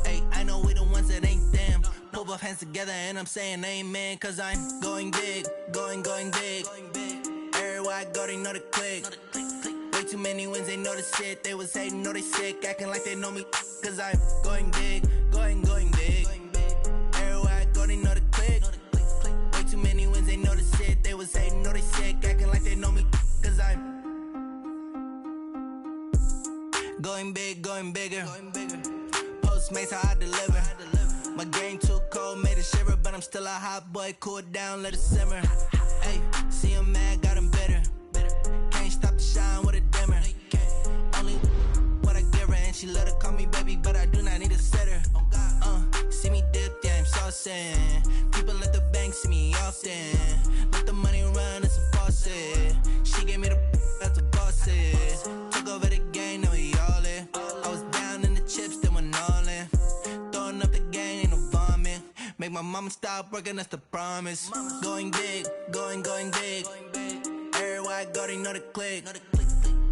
Ay, I know we the ones that ain't them. Pull both hands together and I'm saying amen. Cause I'm going big, going big. Everywhere I go, they know the click. Way too many wins, they know the shit. They was hating, know they sick, acting like they know me. Cause I'm going big, going big. Everywhere I go, they know the click. Way too many wins, they know the shit. They was hating, know they sick, acting like they know me. Cause I'm going big, going bigger. Postmates, how I deliver. My game too cold, made it shiver. But I'm still a hot boy, cool it down, let it simmer. Hey, see him mad, got him bitter. Can't stop the shine with a dimmer. Only what I give her, and she let her call me baby, but I do not need a sitter. See me dip, yeah, I'm saucing. People at the bank see me often. Let the money run, it's a faucet. She gave me the that's a bosses. Took over the game, now we all in. I was down in the chips, then went all in. Throwing up the game, ain't no vomit. Make my mama stop working, that's the promise. Going big, going big. Everywhere I go, they know the click.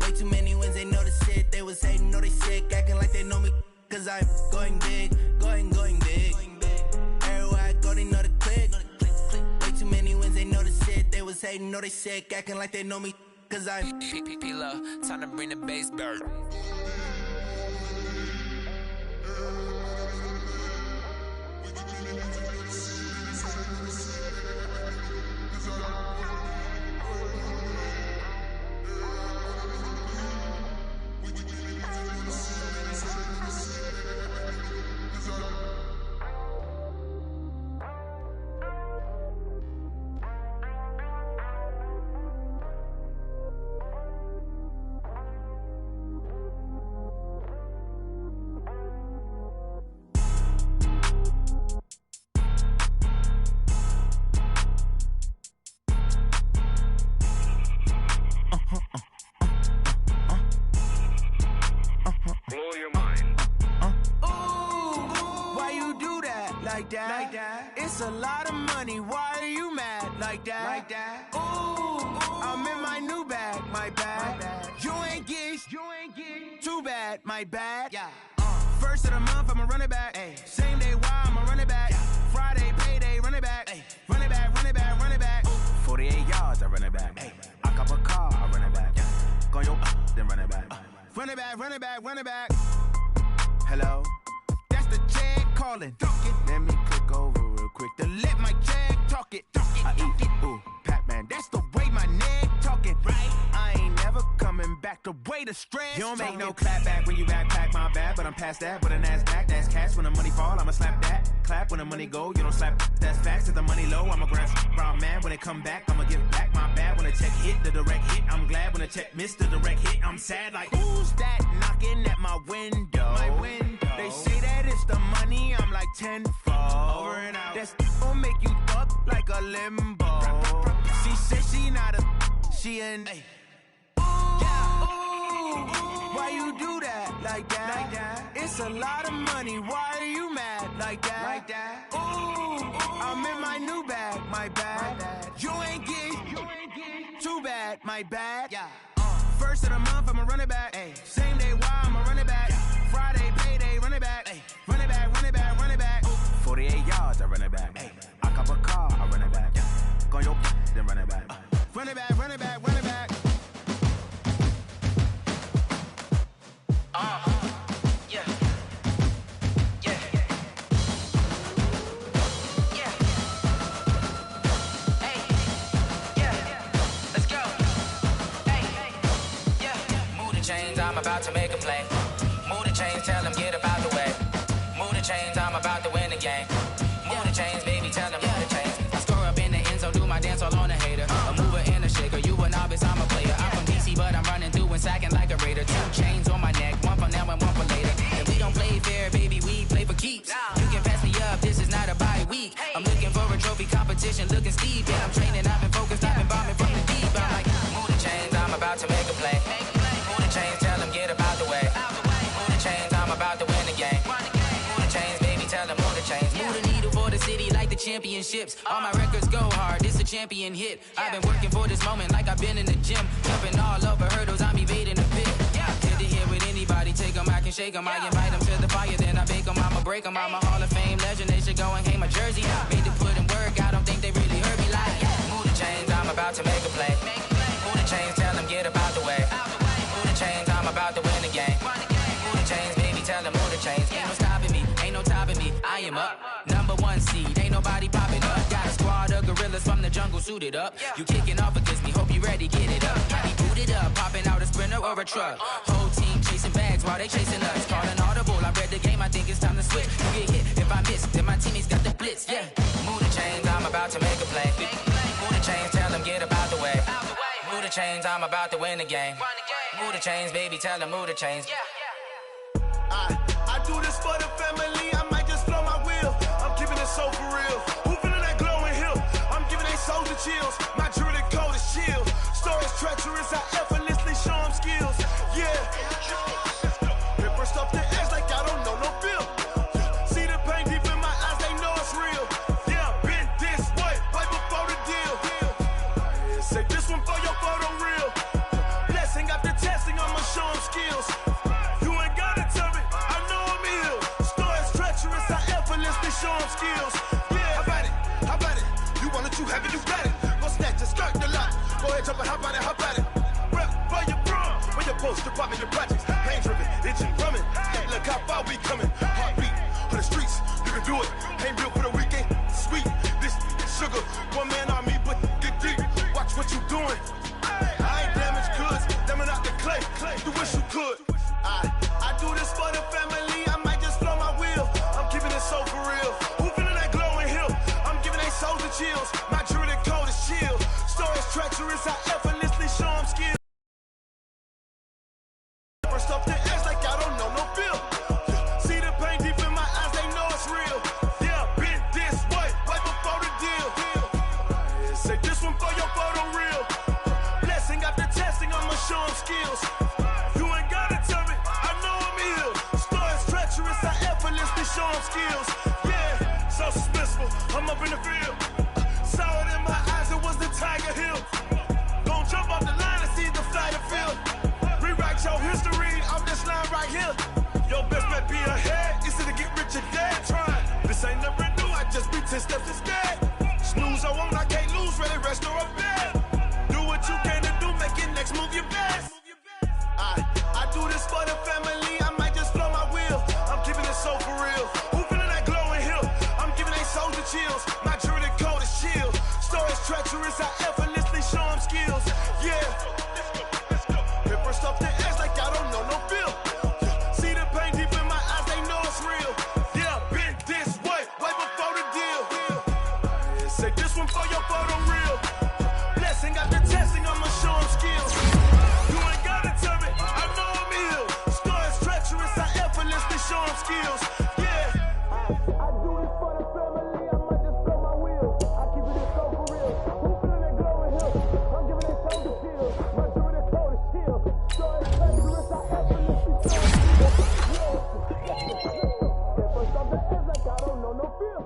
Way too many wins, they know the shit. They was hating, know they sick, acting like they know me. Cause I'm going big, going big. Everywhere I go, they know the click. Way too many wins, they know the shit. They was hating, know they sick, acting like they know me. Cause I'm P-P-P-Lo, time to bring the bass bird. It's a lot of money, why are you mad like that? Ooh, I'm in my new bag, my bad. You ain't get too bad, my bad. Yeah. First of the month, I'ma run it back. Ay. Same day, why I'ma run it back. Yeah. Friday, payday, run it back. Ay. Run it back, run it back, run it back. Ooh. 48 yards, I run it back. Ay. I cop a car, I run it back. Yeah. Go your then run it back. Run it back, run it back, run it back. Hello? That's the jag calling. Let me click over real quick to let my jag talk it. I eat it, ooh, Pac-Man. That's the way my neck talking. Right? I ain't never coming back the way the stress. You don't make no clap back when you backpack, my bad, but I'm past that. With a NASDAQ, that's cash. When the money fall, I'ma slap that. Clap when the money go, you don't slap. That's facts. If the money low, I'ma grab brown man. When it come back, I'ma give back my bad. When the check hit, the direct hit, I'm glad. When the check missed the direct hit, I'm sad. Like, who's that knocking at my window? My window. They say that it's the money, I'm like tenfold. Over and out. That's gon' make you up like a limbo. She said she not a, she an. Ooh, yeah. Ooh, why you do that like that? It's a lot of money, why are you mad like that? Ooh, I'm in my new bag, my bad. You ain't get too bad, my bad. Yeah. First of the month, I'ma run it back. Ay. Same day, why I'ma run it back. Yeah. Friday, payday, run it back. Ay. Run it back, run it back, run it back. Ooh. 48 yards, I run it back. Ay. I cop a car, I run it back. Yeah. Go your then run it back. Run it back, run it back, run it back. Yeah. Hey. Yeah. Let's go. Hey. Yeah. Move the chains, I'm about to make a play. Move the chains, tell them get about the way. Move the chains, I'm about to win the game. Move the chains, baby, tell them move the chains. I score up in the end zone, do my dance all on a hater. A mover and a shaker, you a novice, I'm a player. I'm from DC, but I'm running through and sacking like a raider. 2 chains on my neck, one for now and one for later. If we don't play fair, baby, we play for keeps. You can pass me up, this is not a bye week. I'm looking for a trophy competition, looking steep. Yeah, I'm training, I've been focused, I've been bombing from the deep. I'm like, move the chains, I'm about to make a play. Move the chains, tell them get about the way. Move the chains, I'm about to win the game. Move the chains, baby, tell them move the chains. Move the needle for the city like the championships. All my records go hard, this a champion hit. I've been working for this moment like I've been in the gym. Jumping all over hurdles, I'm evading the pit. Head to head with anybody, take them, I can shake them. I invite them to the fire, then I bake them, I'ma break them. I'm a Hall of Fame legend, they should go and hang my jersey. Made to put in work, I don't think they really heard me like. Move the chains, I'm about to make a play. Move the chains, tell them get about the way. Move the chains, I'm about to win the game. Move the chains, baby, tell them move the chains. Ain't no stopping me, ain't no topping me, I am up. Number 1 seed, ain't nobody popping up. Got a squad of gorillas from the jungle suited up. You kicking off against me, hope you ready, get it up. I be booted up, popping out a sprinter or a truck. Whole team chasing bags while they chasing us. Calling audible, I read the game, I think it's time to switch. You get hit, if I miss, then my teammates got the blitz, yeah. Move the chains, I'm about to make a play. Move the chains, tell them get about the way. Move the chains, I'm about to win the game. Move the chains, baby, tell them move the chains. I do this for the family, I might just blow my wheel. I'm keeping it so for real. Who feeling that glowing hill? I'm giving they souls the chills. My jewelry cold is chill. Stories treacherous, I effortlessly show them skills. Yeah. Hit first off the edge like I don't know no feel. See the pain deep in my eyes, they know it's real. Yeah, been this way, right before the deal. Say this one for your photo real. Blessing after testing, I'ma show them skills. You ain't gotta tell me, I know I'm ill. Stories treacherous, I effortlessly show them skills. Yeah, how about it? How about it? You want it, you have it, you got it. Go snatch it, skirt the lot. Go ahead, jump it, how about it? How about it? Rep for your bro, for your post, department, your projects. Pain driven, itching, drumming. Hey, look how far we coming. Heartbeat for the streets, you can do it. Ain't built for the weekend. Sweet, this sugar, one man army, but get deep. Watch what you doing. I ain't damaged goods, damn it out the clay. You wish you could. I do this for the family, I might just blow my wheel. I'm keeping it so for real. Who feeling that glowing hill? I'm giving they souls the chills. My jewelry cold is chill. Stories treacherous, I effortlessly show them skills. First off the edge like I don't know no feel. See the pain deep in my eyes, they know it's real. Yeah, been this way, right before the deal. Say this one for your photo real. Blessing after testing, I'ma show them skills. You ain't gotta tell me, I know I'm ill. Stories treacherous, I effortlessly show them skills. Yeah, so suspenseful, I'm up in the field. Saw it in my eyes, it was the Tiger Hill. Gon' jump off the line and see the fly the field. Rewrite your history off this line right here. Your best bet be ahead, easy to get rich or dead trying. This ain't never new, I just be 10 steps instead. Snooze I won't, I can't lose, ready, rest or a bed. Do what you can to do, make your next move your best. I do this for the family, I might just blow my wheel. I'm keeping it so for real. Who feeling that glowing hill? I'm giving they souls the chills. My jewelry cold is chill. Stories treacherous, I effortlessly show them skills. Yeah. Hit first off the edge like I don't know no feel. See the pain deep in my eyes, they know it's real. Yeah, been this way, right before the deal. Say this one for your photo real. Blessing after testing, I'ma show them skills. You ain't gotta tell me, I know I'm ill. Stories treacherous, I effortlessly show them skills. Yeah. I do this for the family, I might just blow my wheel. I keep it so for real. Who feeling that glowing hill? I'm giving they soul to chill. My jewelry cold is chill. Stories treacherous, I effortlessly show them skills. Yeah. First off the edge like I don't know no feel.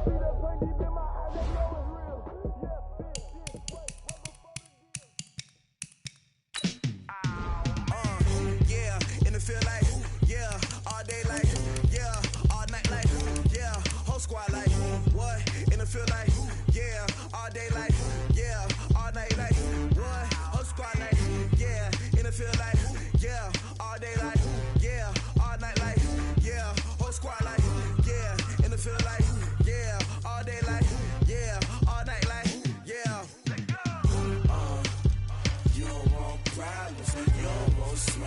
See that pain deep in my eyes, they know it's real. Yeah, yeah, in the field like, yeah, all day like, yeah, all night like, yeah, whole squad like, what? In the field like, yeah, all day like, yeah, all night like, what? Whole squad like, yeah, in the field like, yeah, all day like, yeah, all night like, yeah, whole squad like, yeah, in the field like, yeah, all day like, yeah, all night like, yeah. You don't want problems, you don't want smoke.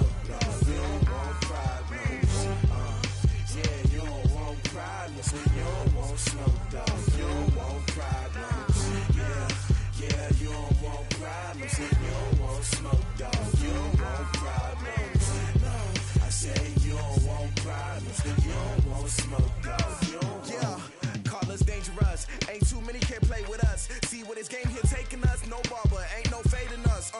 say you don't want problems, you don't want smoke, dog. You don't want... Call us dangerous. Ain't too many can play with us. See where this game here taking us. No barber, ain't no fading us.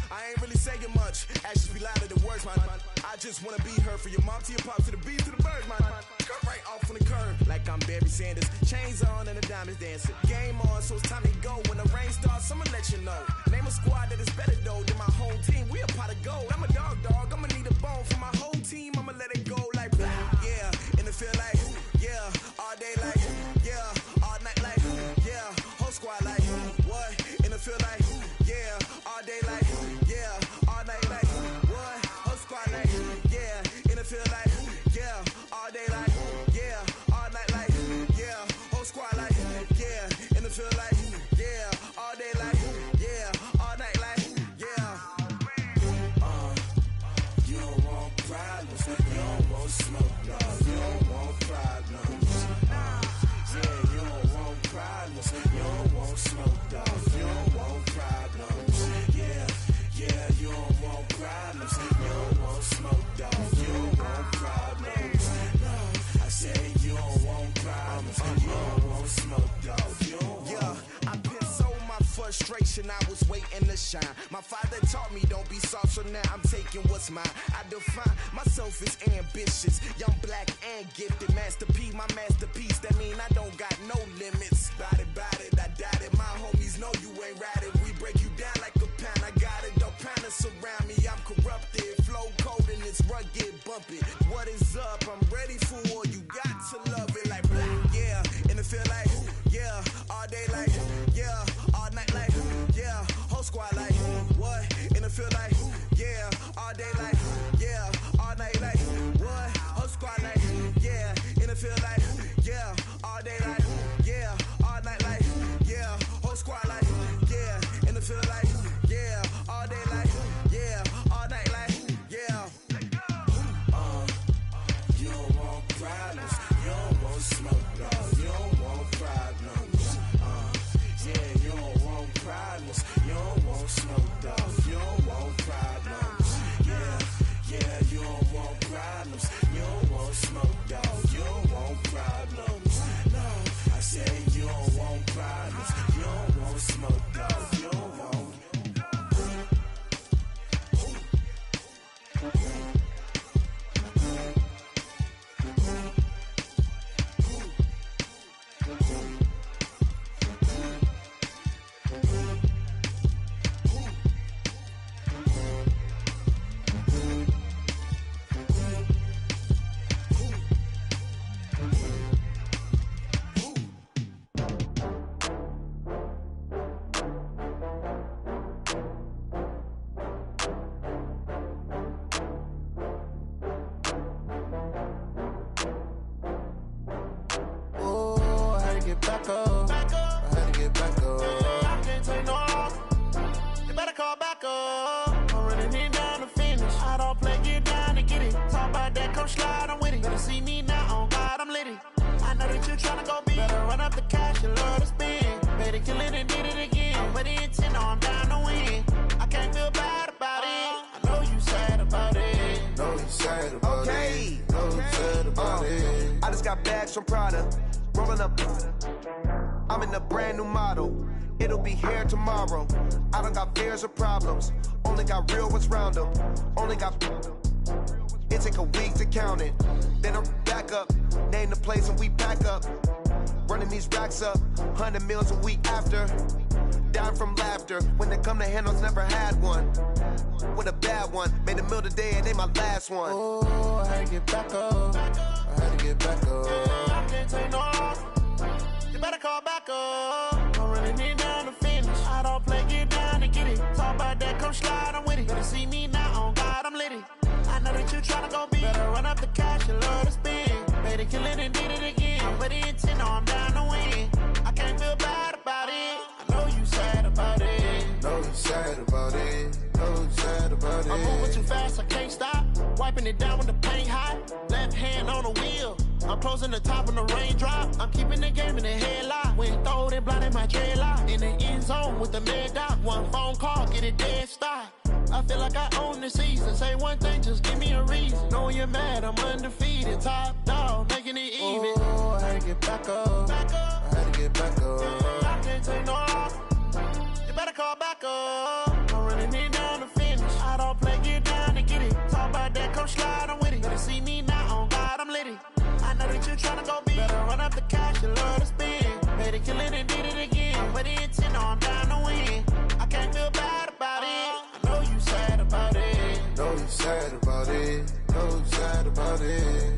I ain't really saying much. Actions be louder than words, man. I just wanna be heard from your mom to your pop to the beat to the birds, man. Cut right off on the curve, like I'm Barry Sanders. Chains on and the diamonds dancing. Game on, so it's time to go. When the rain starts, I'ma let you know. Name a squad that is better though than my home team. We a pot of gold. I'm a dog. I'ma need a bone for my whole team. I'ma let it go like yeah. And it feel like yeah. All day like yeah. All night like yeah. Whole squad like what? And it feel like yeah. All day like yeah. All night like what? Whole squad like yeah. And it feel like yeah. All day like yeah. All night like yeah. Whole squad like yeah. And it feel like yeah. All day like yeah. All night like yeah. You don't want problems. You don't want smoke, no. You don't want problems. Yeah, you don't want problems. You don't want smoke, dog. You don't want problems. Yeah, you don't want problems. You don't want smoke, dog. You don't want problems. No, I say you don't want problems. You don't want smoke, dog. You don't want. I've been so my frustration, I was waiting to shine. My father taught me don't be soft, so now I'm taking what's mine. I define myself as ambitious, young, black, and gifted. Master P, my masterpiece. That mean I don't got no limits. Bout it, I doubt it. My homies know you ain't ratted. We break you down like a pound. I got it, don't pound to surround me. I'm corrupted, flow cold and it's rugged, bumpy. What is up? I'm ready for war. You got to love it like yeah. And it feel like yeah. All day like yeah. All night like yeah. Whole squad like what? And it feel like yeah. All day like yeah. All night like what? Whole squad like yeah. And it feel like yeah. All day like yeah. All night like yeah. Whole squad like yeah. And it feel like yeah. All day like yeah. All night like yeah. You don't want problems. You don't want smoke, no. You don't want problems. Yeah, you don't want problems. You don't want smoke, dog. You don't want problems. Yeah, you don't want problems. You don't want smoke, dog. You don't want problems. No, I say you don't want problems. You don't want smoke, dog. You don't want. One. Oh, I had to get back up. I had to get back up. I can't take no loss. You better call back up. I'm running it down to finish. I don't play, get down to get it. Talk about that, come slide, I'm with it. Better see me now, on God, I'm litty. I know that you tryna go big. Better run up the cash, you love to spin. Made it, kill it, and did it again. I'm with the intent, no, I'm down to win. I can't feel bad about it. I know you sad about it. Know you sad about it. Know you sad about it. I'm moving too fast, I can't stop. Wiping it down with the paint hot. Left hand on the wheel. I'm closing the top when the raindrop. I'm keeping the game in the headlock. When throwed and blinded my dreadlock. In the end zone with the mad dot. One phone call, get it dead stop. I feel like I own the season. Say one thing, just give me a reason. Knowing you're mad, I'm undefeated. Top dog, making it even. Oh, I had to get back up. I had to get back up. I can't take no loss. You better call back up. I'm running it down to finish. I don't play, get down to get it. Talk about that, come slide, I'm with it. Better see me now, on God, I'm litty. I know that you're trying to go big. Better run up the cash, you love to spend. Made it, kill it, and did it again. Put the intent on, down to win. I can't feel bad about it. I know you sad about it. Know you sad about it. Know you sad about it.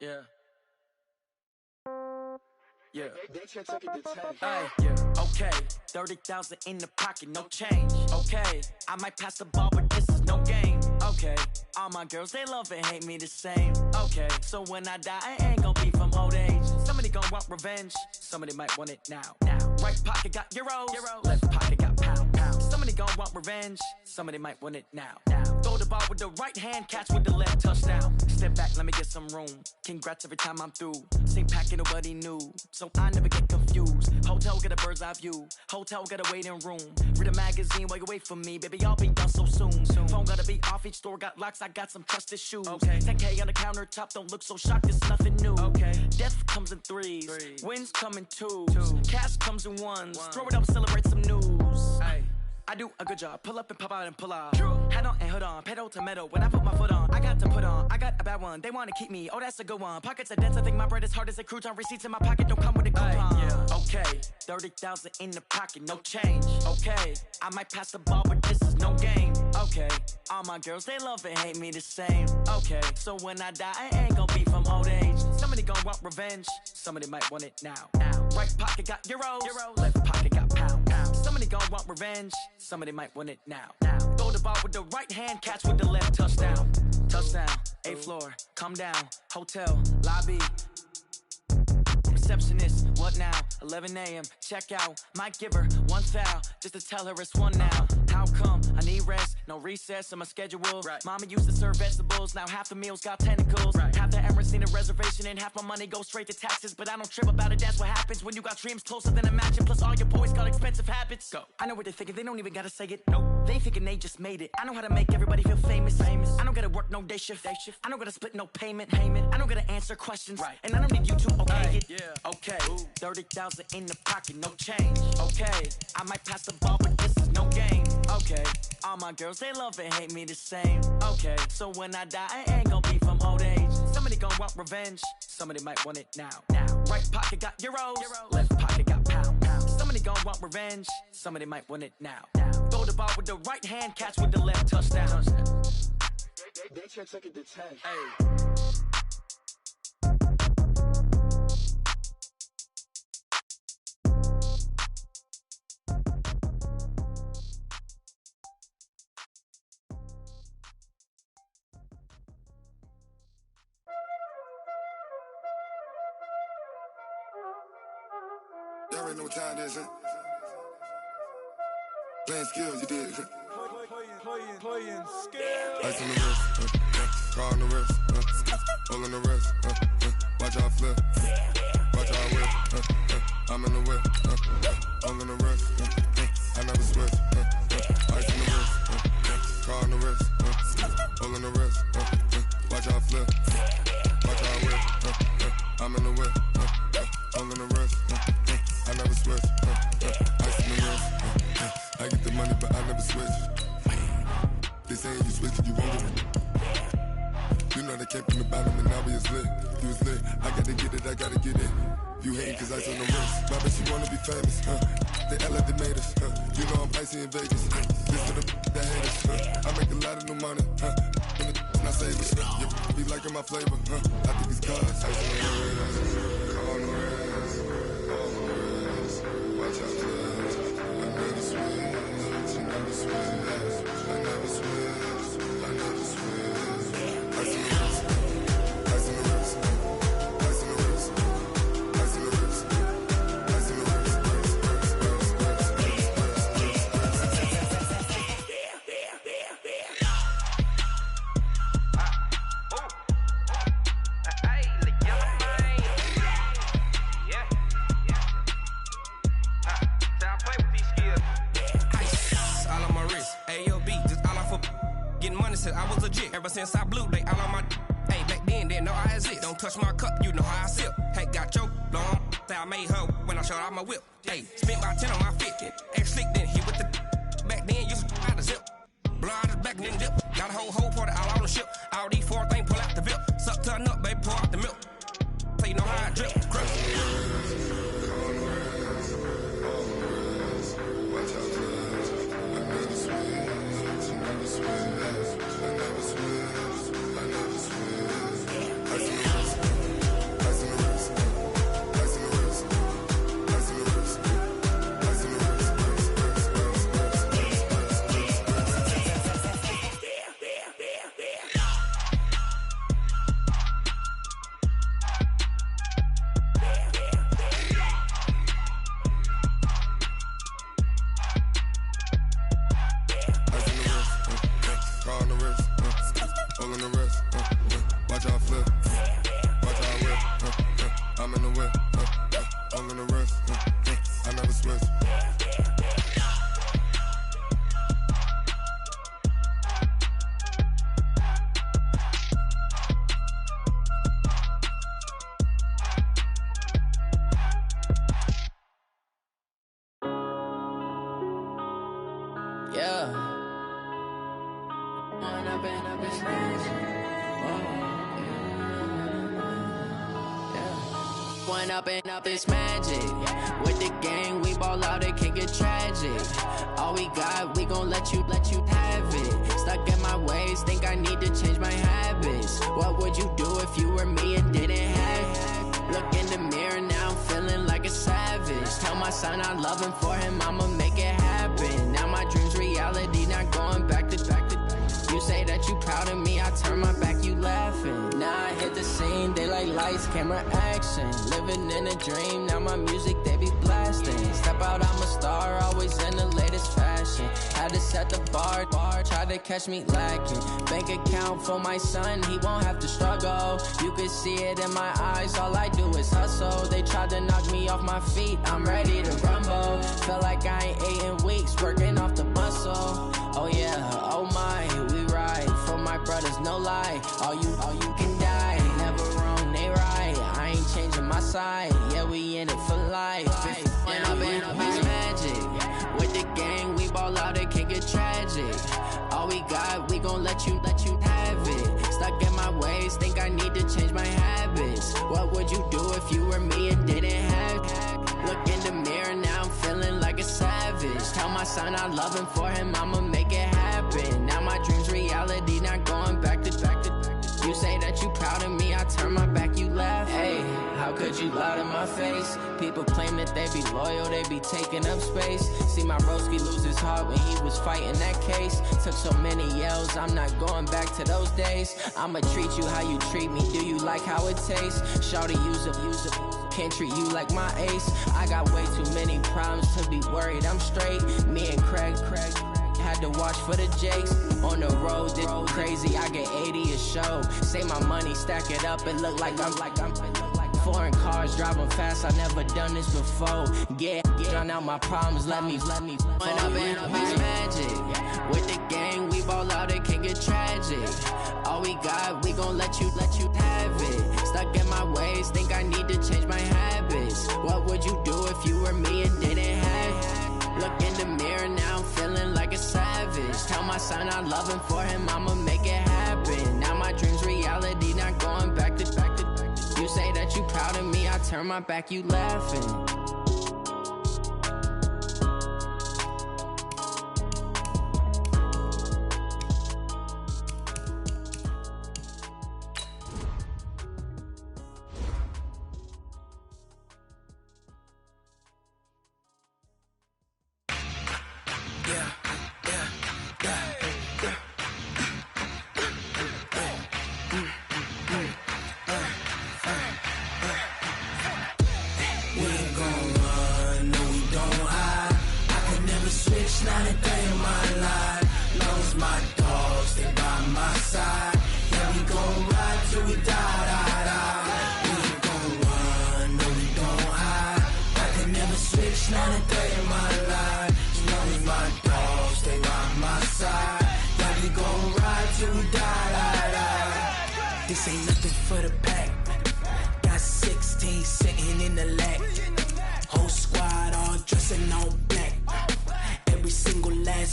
Yeah. Yeah. Hey, yeah. Okay. 30,000 in the pocket, no change. Okay. I might pass the ball, but this is no game. Okay. All my girls, they love and hate me the same. Okay. So when I die, I ain't gonna be from old age. Somebody gonna want revenge. Somebody might want it now. Right pocket got euros. Left pocket got pound. Somebody gonna want revenge. Somebody might want it now. Throw the ball with the right hand, catch with the left, touchdown. Step back, let me get some room. Congrats every time I'm through. Same packet, nobody knew. So I never get confused. Hotel get a bird's eye view. Hotel get a waiting room. Read a magazine while you wait for me. Baby, I'll be done so soon. Phone gotta be off, each store got locks. I got some trusted shoes. Okay. 10K on the countertop, don't look so shocked, it's nothing new. Okay. Death comes in threes. Wins come in twos. Cash comes in ones. Throw it up, celebrate some news. Hey. I do a good job, pull up and pop out and pull off. Hat on and hood on, pedal to metal. When I put my foot on, I got to put on. I got a bad one, they wanna keep me. Oh, that's a good one. Pockets are dense, I think my bread is hard as a crouton. Receipts in my pocket don't come with a coupon. Yeah. Okay, 30,000 in the pocket, no change. Okay, I might pass the ball, but this is no game. Okay, all my girls, they love and hate me the same. Okay, so when I die, I ain't gonna be from old age. Somebody gonna want revenge, somebody might want it now. Right pocket got euros. Left pocket got pound. Somebody gonna want revenge, somebody might want it now. Throw the ball with the right hand, catch with the left, touchdown. Touchdown, 8th floor, come down, hotel, lobby. Receptionist, what now? 11 a.m., check out. Might give her one foul, just to tell her it's one now. How come? I need rest, no recess in my schedule. Right. Mama used to serve vegetables, now half the meals got tentacles. Right. Half the Emirates need a reservation and half my money goes straight to taxes. But I don't trip about it, that's what happens when you got dreams closer than a mansion. Plus all your boys got expensive habits. Go. I know what they're thinking, they don't even gotta say it. Nope. They thinking they just made it. I know how to make everybody feel famous. I don't gotta work no day shift. I don't gotta split no payment. I don't gotta answer questions. Right. And I don't need you to okay it. Yeah. Okay, 30,000 in the pocket, no change. Okay, I might pass the ball, but this is no game. Okay, all my girls, they love and hate me the same. Okay, so when I die, I ain't gonna be from old age. Somebody gonna want revenge, somebody might want it now. Right pocket got euros, left pocket got pound. Somebody gonna want revenge, somebody might want it now. Throw the ball with the right hand, catch with the left, touchdown. They check it to 10. Hey. Y'all already know what time it is, huh? Playing skills, you did. Playing skills. Ice on the wrist, car on the wrist, hole on the wrist, watch out flip, watch out whip, I'm in the whip, hole on the wrist, I never switch, ice on the wrist, car on the wrist, hole on the wrist, watch out flip, watch out whip, I'm in the whip, hole on the wrist, I never switch, ice on the wrist, I get the money but I never switch. They saying you switch it, you won't get it. You know they came from the bottom and now we is lit. You was lit, I gotta get it, I gotta get it. You hating cause ice on the wrist. My bitch, she wanna be famous, They act like they made us, You know I'm icy in Vegas, This for the haters, I make a lot of new money, And I save it, you be liking my flavor, I think it's cause ice on the wrist, car on the wrist, all on the wrist, watch out for this. I never switch, I never switch, I never switch, I never switch. Ice on the wrist, ice on the wrist, ice on the wrist, ice on the wrist, ice on the wrist, since I blew, they all on my hey, back then, didn't know I exist. Don't touch my cup, you know how I sip. Hey, got your long, say I made her when I showed out my whip. Hey, spent about 10 on my 50. Ex-slick, then hit with the back then, used to out the zip. Blow out his back, then dip. Got a whole party all on the ship. All these 4 things, pull out the VIP. Suck, turn up, baby, pour out the milk. So you know how I drip. Grip. Up this magic with the gang, we ball out, it can get tragic. All we got, we gon' let you have it. Stuck in my ways, think I need to change my habits. What would you do if you were me and didn't have it? Look in the mirror now, I'm feeling like a savage. Tell my son I love him, for him I'ma make it happen. Now my dreams reality, not going back to. You say that you proud of me, I turn my back, you laughing. Now I hit the scene, they like lights, camera, action. Living in a dream, now my music, they be blasting. Step out, I'm a star, always in the latest fashion. Had to set the bar, try to catch me lacking. Bank account for my son, he won't have to struggle. You can see it in my eyes, all I do is hustle. They tried to knock me off my feet, I'm ready to rumble. Feel like I ain't ate in weeks, working off the muscle. Oh yeah, oh my, we ride for my brothers, no lie. All you can die, never wrong, they right. I ain't changing my side, yeah, we in it for life. When up is magic, with the gang, we ball out, it can get tragic. All we got, we gon' let you have it. Stuck in my ways, think I need to change my habits. What would you do if you were me and didn't have it? Look in the mirror, now I'm feeling like a savage. Tell my son I love him, for him I'ma make it happen. Now my dreams reality, not going back to. You say that you proud of me, I turn my back, you laugh. Hey, how could you lie to my face? People claim that they be loyal, they be taking up space. See my broski lose his heart when he was fighting that case. Took so many yells, I'm not going back to those days. I'ma treat you how you treat me, do you like how it tastes? Shawty, use it. Can't treat you like my ace. I got way too many problems to be worried, I'm straight. Me and Craig had to watch for the Jakes. On the road, this crazy, I get 80 a show. Say my money, stack it up, it look like I'm foreign cars, driving fast, I never done this before. Yeah, drown out my problems, let me When up is magic. With the gang, we ball out, it can get tragic. All we got, we gon' let you have it. Stuck in my ways, think I need to change my habits. What would you do if you were me and didn't have it? Look in the mirror, now I'm feeling like a savage. Tell my son I love him, for him I'ma make it happen. Now my dreams reality, not going back to. You say that you proud of me, I turn my back, you laughing. till we die.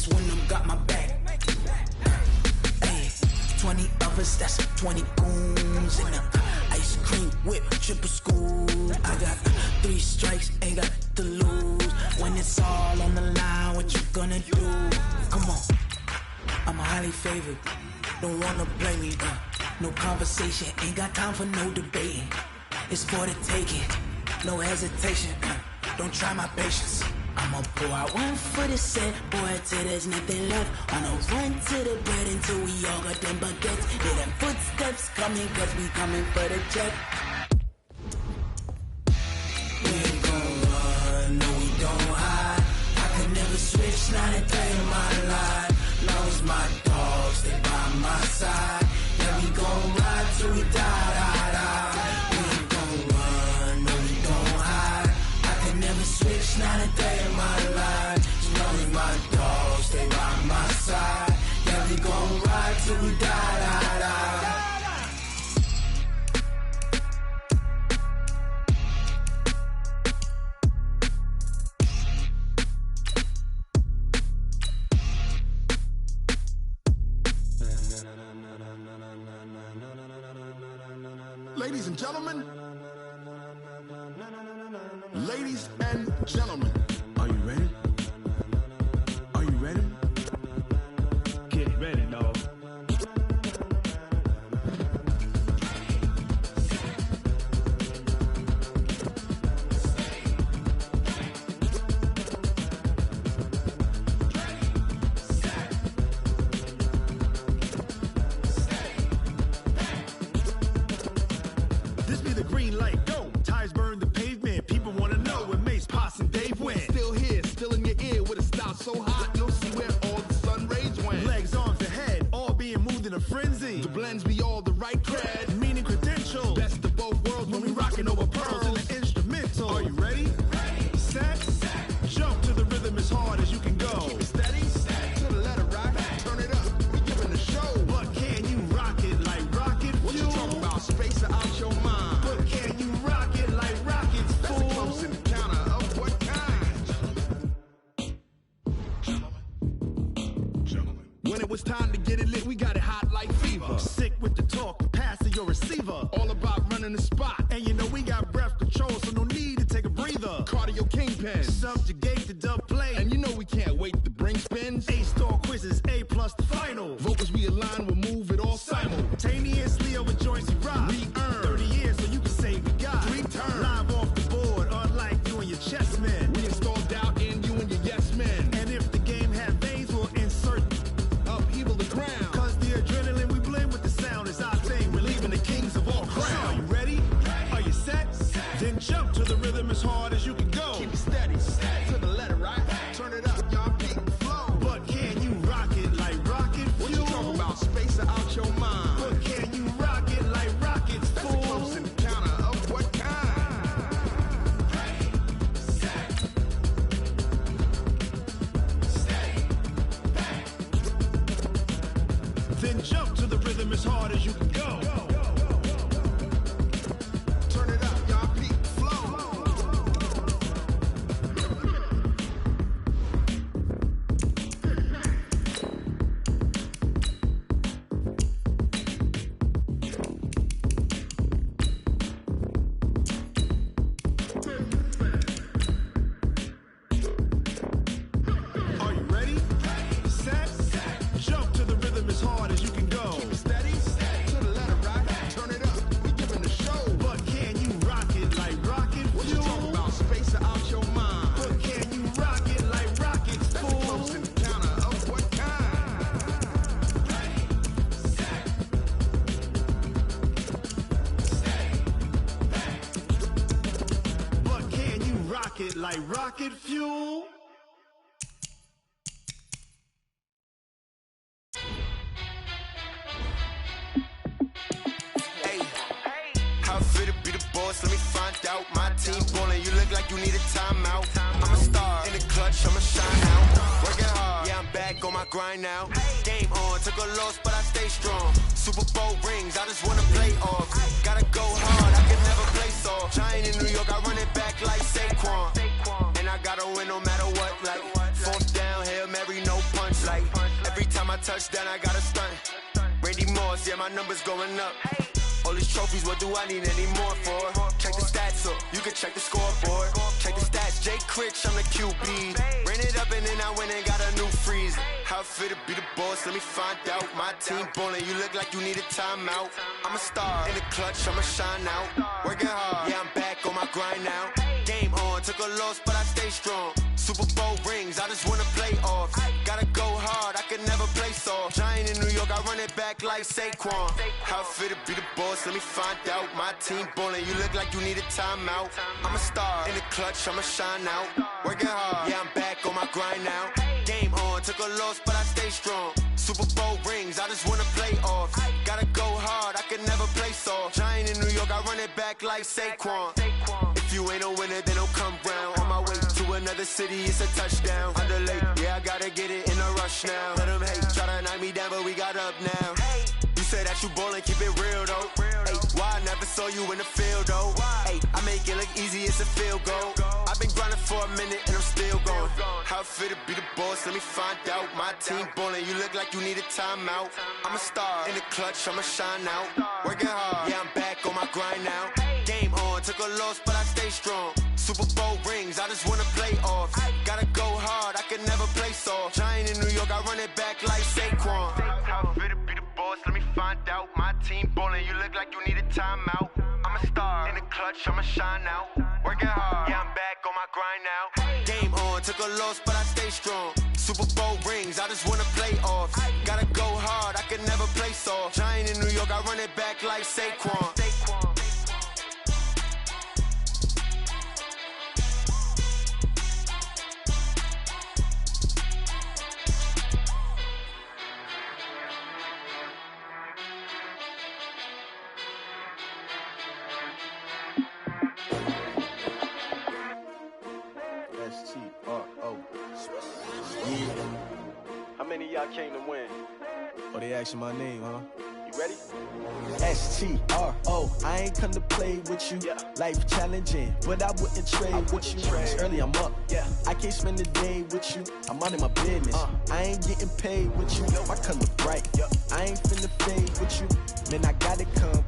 That's when them got my back. Hey, 20 of us, that's 20 goons in the ice cream whip, triple scoop. I got 3 strikes, ain't got to lose. When it's all on the line, what you gonna do? Come on, I'm highly favored. Don't wanna play me, no conversation, ain't got time for no debating. It's for the taking, no hesitation, don't try my patience. I'ma pour out one for the set, boy, till there's nothing left. On a run to the bread until we all got them baguettes. Hear them footsteps coming, cause we coming for the check. We ain't gon' run, no we don't hide. I could never switch, not a day in my life. Long as my dogs stay by my side. Yeah, we gon' ride till we die, die, die. We ain't gon' run, no we don't hide. I could never switch, not a day in my life. As long as my dogs stay by my side. Yeah, we gon' ride till we die, die, die. Ladies and gentlemen, ladies and gentlemen, are you ready? Are you ready? Get ready, dog. This be the green light, go. Tires burn the pavement. People wanna know when Mace, Pops, and Dave went. Still here, still in your ear with a style so hot, you'll see where all the sun rays went. Legs, arms, and head, all being moved in a frenzy. The blends be all the right cred, Meaning credentials. best of both worlds When we rockin' over pearls in the instrumental. Are you ready? Set, jump to the rhythm as hard as you can go. Steady, to the letter right, turn it up, we giving the show. But can you rock it like rocket What you fuel? talking about, space out your mind? But can you rock it like rockets, That's a fool? close encounter of what kind? When it was time to get it lit, we got it hot like fever. Sick with the talk, pass to your receiver. All about running the spot. And you know we got breath control, so no need to take a breather. Cardio kingpin. Subjugate the dub play. And you know we can't wait to bring spins. A-star quizzes, A plus the final. Vocals we align, we'll move it all Simultaneously over joints we rock. We earn 30 years so you can say we got 3 turns. live off the board, unlike you and your chess men. We install doubt in you and your yes men. And if the game had veins, we'll insert Upheaval the crown. cause the adrenaline we blend with the sound is our thing. We're leaving the kings of all Crown. crown. Are you ready? Are you set? Then jump to the rhythm as hard as you can go. Keep it steady, to the letter right. Turn it up, y'all beat the flow. But can you rock it like rocket What you fuel? talking about, space out your mind? But can you rock it like rockets, That's a close fool? encounter of what kind? Then jump to the rhythm as hard as you can go. Turn it up, y'all beat the flow. Are you ready? Set, jump to the rhythm as hard as you can go. Steady, to the letter right. Turn it up, we giving the show. But can you rock it like rocket What you talking fuel? about, space out your mind? But can you rock it like rockets, That's a fool? close encounter of what kind? But can you rock it like rocket fuel? Hey, how fit to be the boss? Let me find out. My team ballin', you look like you need a timeout. I'm a star in the clutch, I'ma shine out. Working hard, yeah, I'm back on my grind now. Game on, took a loss, but I stay strong. Super Bowl rings, I just wanna play off. Gotta go hard, I can never play soft. Giant in New York, I run it back like Saquon. And I gotta win no matter what, like fourth down, Hail Mary, no punch. my touchdown, I got a stunt. Randy Moss, yeah, my numbers going up. All these trophies, what do I need any more for? Check the stats up, you can check the scoreboard. Check the stats, Jay Critch, I'm the QB. Ran it up and then I went and got a new freeze. How it feel to be the boss, let me find out. My team ballin', you look like you need a timeout. I'm a star, in the clutch, I'ma shine out. Working hard, yeah, I'm back on my grind now. Game on, took a loss, but I stay strong. Super Bowl rings, I just wanna play off. Gotta go hard, I can never play soft. Giant in New York, I run it back like Saquon. How it feel to be the boss, let me find out. My team ballin', you look like you need a timeout. I'm a star, in the clutch, I'ma shine out. Working hard, yeah, I'm back on my grind now. Game on, took a loss, but I stay strong. Super Bowl rings, I just wanna play off. Gotta go hard, I can never play soft. Giant in New York, I run it back like Saquon. If you ain't a winner, then don't come round. On my way to another city, it's a touchdown. Underlay, yeah, I gotta get it in a rush now. Let them hate, try to knock me down, but we got up now. You say that you ballin', keep it real though. Ay, why I never saw you in the field though? Ay, I make it look easy, it's a field goal. I've been grinding for a minute and I'm still going. How it feel to be the boss, let me find out. My team ballin', you look like you need a timeout. I'm a star, in the clutch, I'ma shine out. Working hard, yeah, I'm back on my grind now. Game on, took a loss, but I stay strong. Super Bowl rings, I just wanna play off. Gotta go hard, I can never play soft. Giant in New York, I run it back like Saquon. How it feel to be the boss, let me find out. My team ballin', you look like you need a timeout. I'm a star, in the clutch, I'ma shine out. Working hard, yeah, I'm back on my grind now. Game on, took a loss, but I stay strong. Super Bowl rings, I just wanna play off. Gotta go hard, I can never play soft. Giant in New York, I run it back like Saquon. How many of y'all came to win? Oh, they asking my name, huh? You ready? S-T-R-O, I ain't come to play with you. Life challenging, but I wouldn't trade with you. It's early, I'm up. I can't spend the day with you. I'm out in my business. I ain't getting paid with you. I come to bright. I ain't finna fade with you. Man, I gotta come